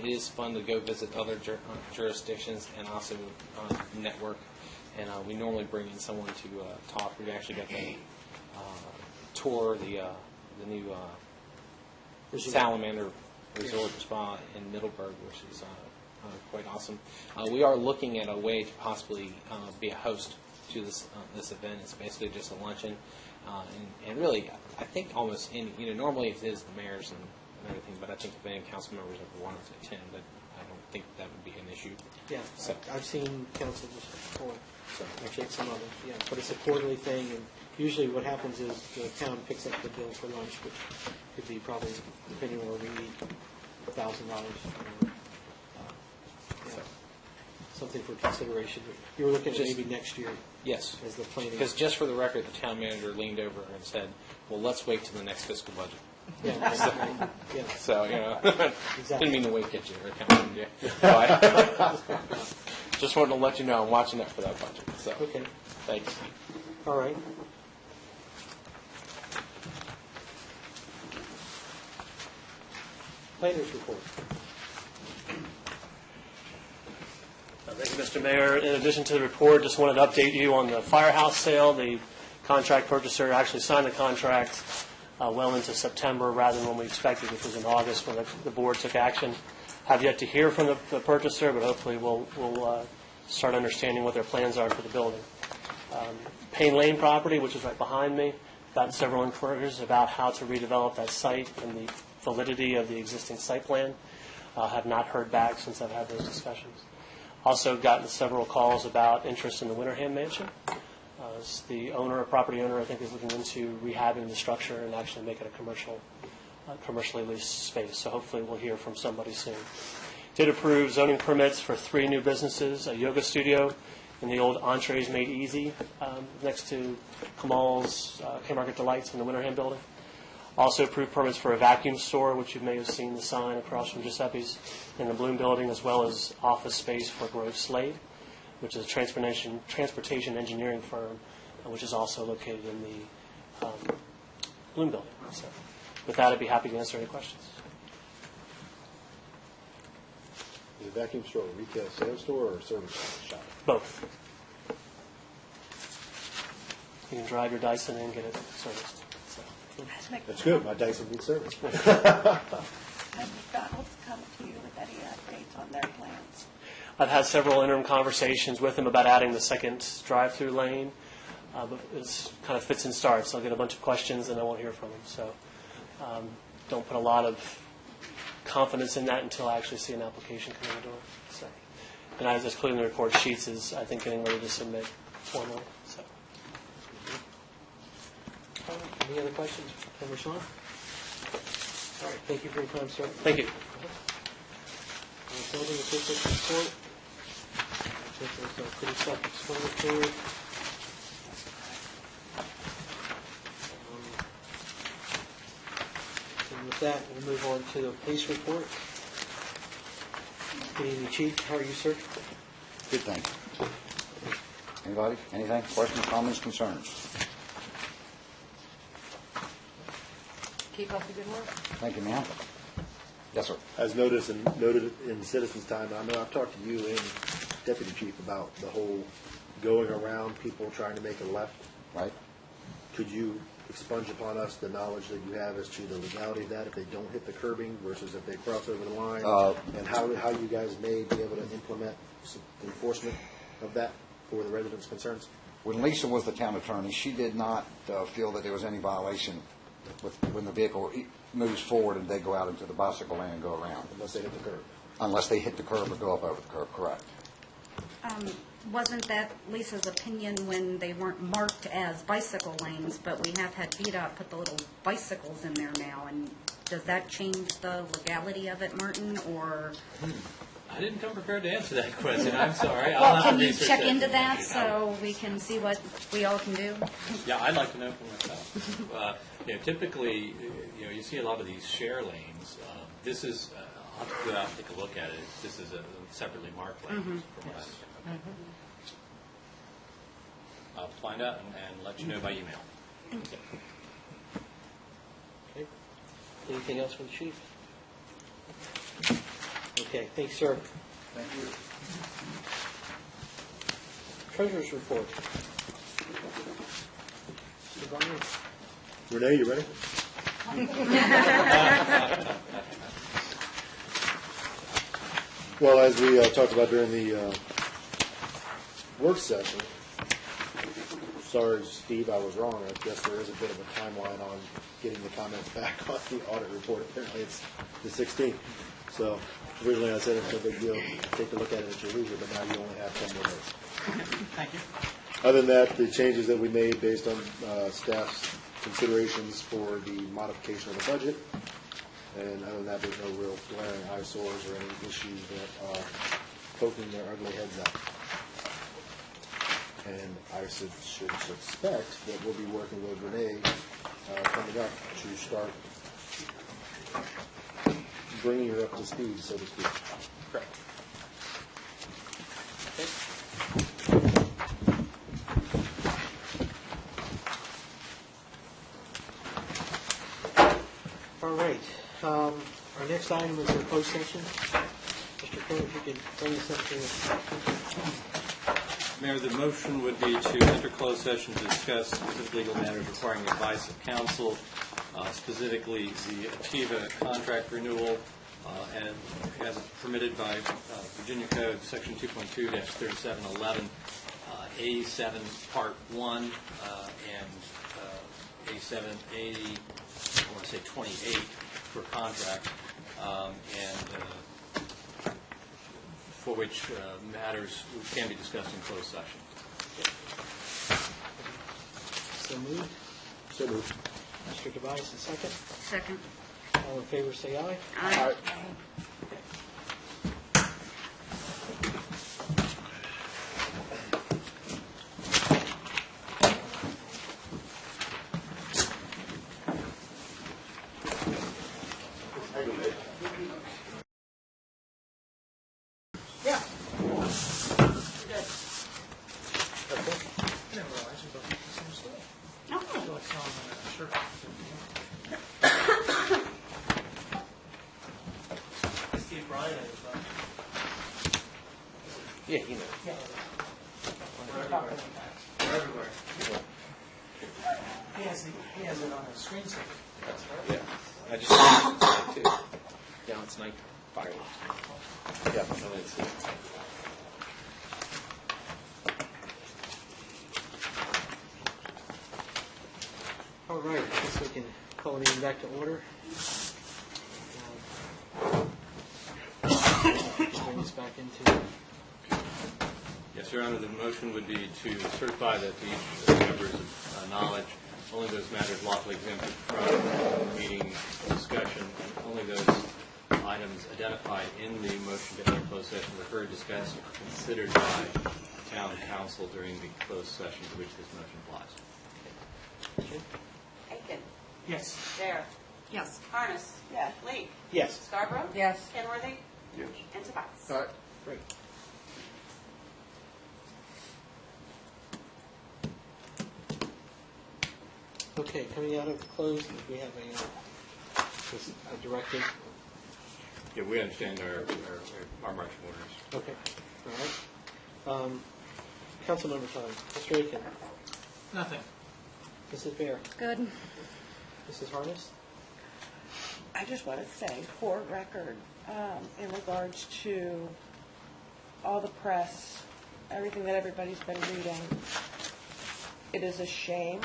It is fun to go visit other jurisdictions and also network. And we normally bring in someone to talk. We actually got the tour the new Salamander Resort Spa in Middleburg, which is quite awesome. We are looking at a way to possibly be a host to this event. It's basically just a luncheon, and really, I think almost any, normally it is the mayors and everything, but I think if any council members ever wanted to attend, but I don't think that would be an issue. Yeah, So, I've seen council just before, actually some of them, yeah, but it's a quarterly thing, and usually what happens is the town picks up the bill for lunch, which could be probably, depending on where we eat, $1,000. Something for consideration. You were looking at maybe next year. Yes. As the planning. Because just for the record, the town manager leaned over and said, well, let's wait till the next fiscal budget. Yeah. So, Exactly. didn't mean to wink at you or come at you. But just wanted to let you know I'm watching out for that budget. So, okay. Thanks. All right. Planners report. Thank you, Mr. Mayor. In addition to the report, just wanted to update you on the firehouse sale. The contract purchaser actually signed the contract well into September rather than when we expected, which was in August when the board took action. Have yet to hear from the purchaser, but hopefully we'll start understanding what their plans are for the building. Payne Lane property, which is right behind me, got several inquiries about how to redevelop that site and the validity of the existing site plan. Have not heard back since I've had those discussions. Also gotten several calls about interest in the Winterham Mansion. The property owner, I think, is looking into rehabbing the structure and actually make it a commercially leased space. So hopefully we'll hear from somebody soon. Did approve zoning permits for 3 new businesses, a yoga studio in the old Entrees Made Easy next to Kamal's Haymarket Delights in the Winterham building. Also approved permits for a vacuum store, which you may have seen the sign across from Giuseppe's in the Bloom building, as well as office space for Grove Slade, which is a transportation engineering firm, which is also located in the Bloom building. So with that, I'd be happy to answer any questions. Is a vacuum store a retail sales store or a service shop? Both. You can drive your Dyson and get it serviced. So. That's good. My Dyson needs service. Has McDonald's come to you with any updates on their plans? I've had several interim conversations with them about adding the second drive-through lane, but it kind of fits and starts. I'll get a bunch of questions and I won't hear from them. So don't put a lot of confidence in that until I actually see an application come in the door. So, and as it's clear in the report sheets is, I think, getting ready to submit formally. So. Any other questions, Member Sean? All right, thank you for your time, sir. Thank you. Building officials report. I think it's pretty self-explanatory. And with that, we'll move on to the police report. Good evening, Chief. How are you, sir? Good, thank you. Anybody? Anything? Questions, comments, concerns? Keep up the good work. Thank you, ma'am. Yes, sir. As noted in Citizens Time, I know I've talked to you and Deputy Chief about the whole going around people trying to make a left. Right. Could you expunge upon us the knowledge that you have as to the legality of that if they don't hit the curbing versus if they cross over the line, and how you guys may be able to implement some enforcement of that for the residents' concerns? When Lisa was the town attorney, she did not feel that there was any violation when the vehicle moves forward and they go out into the bicycle lane and go around. Unless they hit the curb. Unless they hit the curb or go up over the curb, correct. Wasn't that Lisa's opinion when they weren't marked as bicycle lanes, but we have had VDOT put the little bicycles in there now, and does that change the legality of it, Martin, or? I didn't come prepared to answer that question. I'm sorry. Well, can you check into that so we can see what we all can do? Yeah, I'd like to know for myself. Typically, you see a lot of these share lanes. This is, I'll have to go out and take a look at it. This is a separately marked lane. From what I understand. I'll find out and let you know by email. Okay. Anything else for the chief? Okay, thanks, sir. Thank you. Treasurer's report. Renee, you ready? Well, as we talked about during the work session, sorry, Steve, I was wrong. I guess there is a bit of a timeline on getting the comments back on the audit report. Apparently it's the 16th. So originally I said it's no big deal. Take a look at it at your leisure, but now you only have 10 more days. Thank you. Other than that, the changes that we made based on staff's considerations for the modification of the budget. And other than that, there's no real glaring eyesores or any issues that are poking their ugly heads out. And I should expect that we'll be working with Renee coming up to start bringing her up to speed, so to speak. Correct. All right. Our next item is our closed session. Mr. Cole, if you could bring us up to... Mayor, the motion would be to enter closed session to discuss specific legal matters requiring advice of counsel, specifically the Achieva contract renewal, and as permitted by Virginia Code Section 2.2-3711, A7 Part 1, and A7A, I want to say 28 for contract, and for which matters can be discussed in closed session. So moved. So moved. Mr. Tobias, a second. Second. All in favor, say aye. Aye. Yeah. Yeah, you know. They're everywhere. He has it on his screensaver. Yeah. I just saw it too. Yeah, it's night fireworks. Yeah, I didn't see it. All right, I guess we can call the meeting back to order. Bring us back into... Yes, Your Honor, the motion would be to certify that to each of the members of knowledge only those matters lawfully exempted from meeting discussion, and only those items identified in the motion to enter closed session were heard, discussed, or considered by town council during the closed session to which this motion applies. Aiken. Yes. Dare. Yes. Harness. Yes. Lee. Yes. Scarborough. Yes. Kenworthy. Yes. And Tobias. All right. Great. Okay, coming out of closed, we have a directive. Yeah, we understand our marching orders. Okay, all right. Councilmember time. Mr. Aiken. Nothing. Mrs. Bear. Good. Mrs. Harness. I just want to say, for record, in regards to all the press, everything that everybody's been reading, it is a shame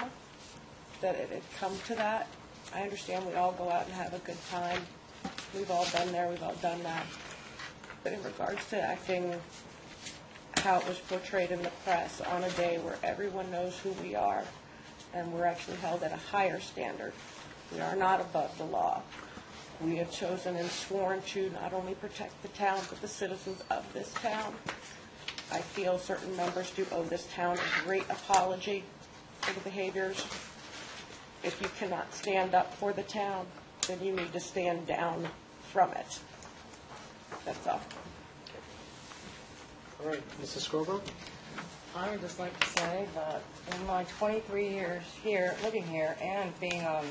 that it had come to that. I understand we all go out and have a good time. We've all been there, we've all done that. But in regards to acting how it was portrayed in the press on a day where everyone knows who we are, and we're actually held at a higher standard. We are not above the law. We have chosen and sworn to not only protect the town, but the citizens of this town. I feel certain members do owe this town a great apology for the behaviors. If you cannot stand up for the town, then you need to stand down from it. That's all. All right, Mrs. Scarborough. I would just like to say that in my 23 years here, living here, and being on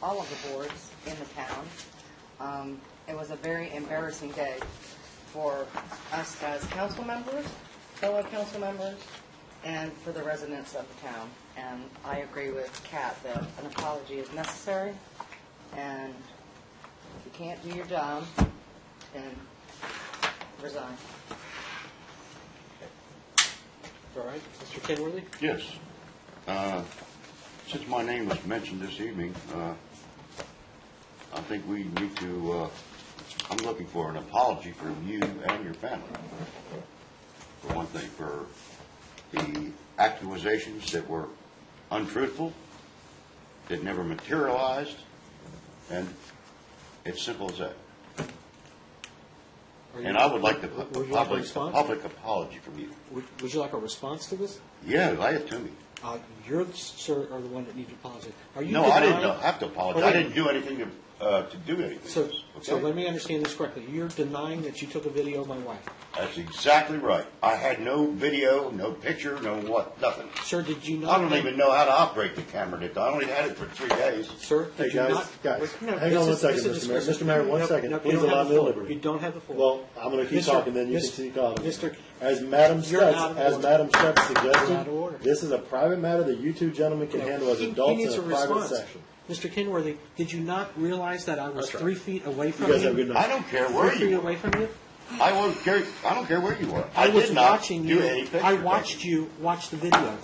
all of the boards in the town, it was a very embarrassing day for us as council members, fellow council members, and for the residents of the town. And I agree with Kat that an apology is necessary, and if you can't do your job, then resign. All right, Mr. Kenworthy. Yes. Since my name was mentioned this evening, I think we need to, I'm looking for an apology from you and your family. For one thing, for the accusations that were untruthful, that never materialized, and it's simple as that. And I would like a public apology from you. Would you like a response to this? Yeah, lay it to me. You're, sir, are the one that needs to apologize. Are you No, I didn't have to apologize. I didn't do anything to to do anything. So Okay? let me understand this correctly. You're denying that you took a video of my wife. That's exactly right. I had no video, no picture, no what, nothing. Sir, did you not? I don't even know how to operate the camera. I only had it for 3 days. Sir, Hey, did you guys, not? guys, No, hang this on one is- second, this is Mr. Mayor. discussion. Mr. Mayor, one No, second. no, Please you don't allow have me the the floor. liberty. You don't have the floor. Well, I'm going to keep Mr. talking, then you can Mr. keep talking. Mr. As Madam You're out Stutz, of as order. Madam Stutz You're out of suggested, order. this is a private matter that you two gentlemen can handle as He adults needs in a a private response. session. Mr. Kenworthy, did you not realize that I was That's right. 3 feet away from You you? guys have a good night. I don't care where 3 you feet were. away from you? I don't care where you were. I was did not watching do you. any picture I watched you watch the video.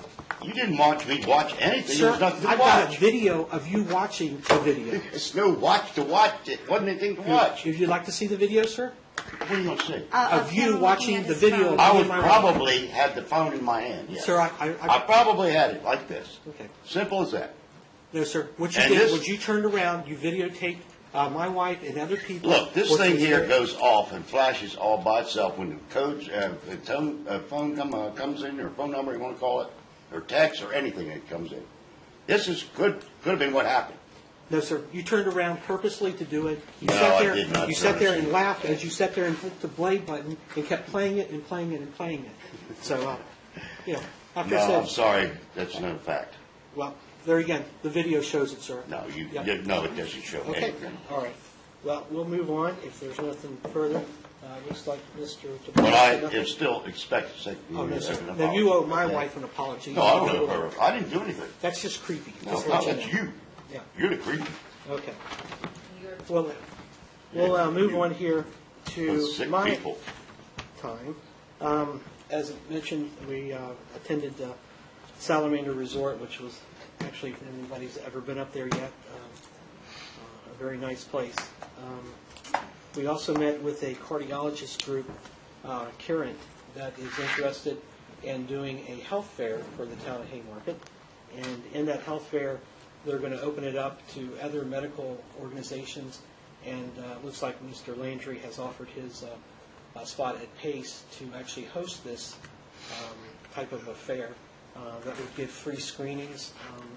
You didn't watch me watch anything. Sir, There's nothing to I've got a watch. video of you watching the video. It's no watch to watch. It wasn't anything to watch. If you'd like to see the video, sir? What are you going to see? Of you watching the video of I me would and my wife. probably had the phone in my hand, yes. Sir, I probably had it like this. Okay. Simple as that. No, sir. What you And did this- was you turned around, you videotaped my wife and other people. Look, this which thing was here very- goes off and flashes all by itself when the codes, phone comes in, or phone number you want to call it, or text or anything that comes in. This is could have been what happened. No, sir. You turned around purposely to do it. You No, sat I there, did not You sat there and purposely. laughed as you sat there and hit the play button and kept playing it and playing it and playing it. So, you know, after I No, I'm said, sorry, that's not a fact. well, there again, the video shows it, sir. No, you Yeah. no, it doesn't show Okay, anything. all right. Well, we'll move on if there's nothing further. Looks like Mr. But I Nothing? still expect to say Oh, no, sir. an Now, apology. you owe my wife an apology. No, I don't owe her. I didn't do anything. That's just creepy. No, Just no, let that's know. you. Yeah. You're the creep. Okay. Well, we'll move on here to Sick my people. time. As mentioned, we attended Salamander Resort, which was actually, if anybody's ever been up there yet, a very nice place. We also met with a cardiologist group, Current, that is interested in doing a health fair for the town of Haymarket. And in that health fair, they're going to open it up to other medical organizations. And it looks like Mr. Landry has offered his spot at PACE to actually host this type of a fair that would give free screenings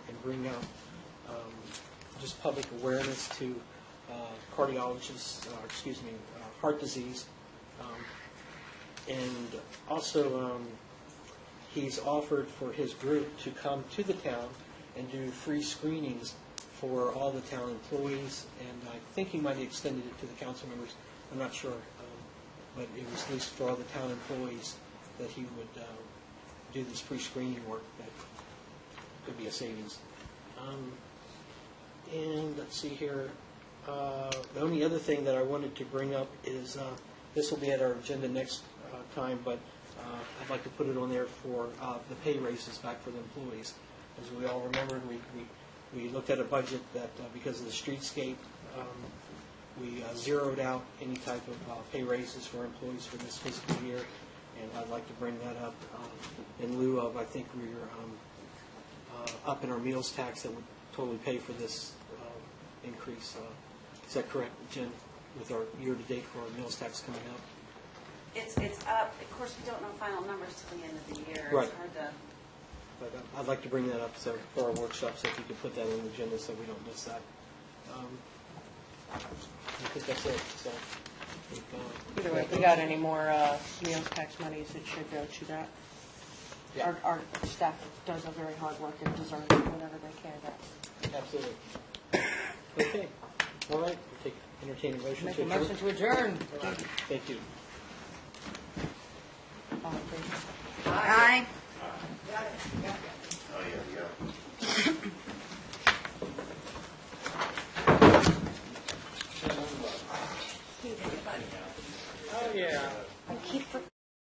and bring out just public awareness to cardiologists, heart disease. And also, he's offered for his group to come to the town and do free screenings for all the town employees. And I think he might have extended it to the council members. I'm not sure. But it was at least for all the town employees that he would do this free screening work. That could be a savings. And let's see here. The only other thing that I wanted to bring up is this will be at our agenda next time, but I'd like to put it on there for the pay raises back for the employees. As we all remember, we looked at a budget that because of the streetscape, we zeroed out any type of pay raises for employees for this fiscal year, and I'd like to bring that up in lieu of, I think we're up in our meals tax that would totally pay for this increase. Is that correct, Jen, with our year-to-date for our meals tax coming up? It's up. Of course, we don't know final numbers till the end of the year. Right. It's hard to. But I'd like to bring that up so for our workshop, so if you could put that on the agenda so we don't miss that. I think that's it. So, Either way, if we got any more meals tax monies, it should go to that. Yeah. Our staff does a very hard work and deserves whatever they can. Absolutely. Okay. All right. We'll entertain a motion Make to a adjourn. motion to adjourn. Thank you. All in favor? Aye. Oh, yeah. I keep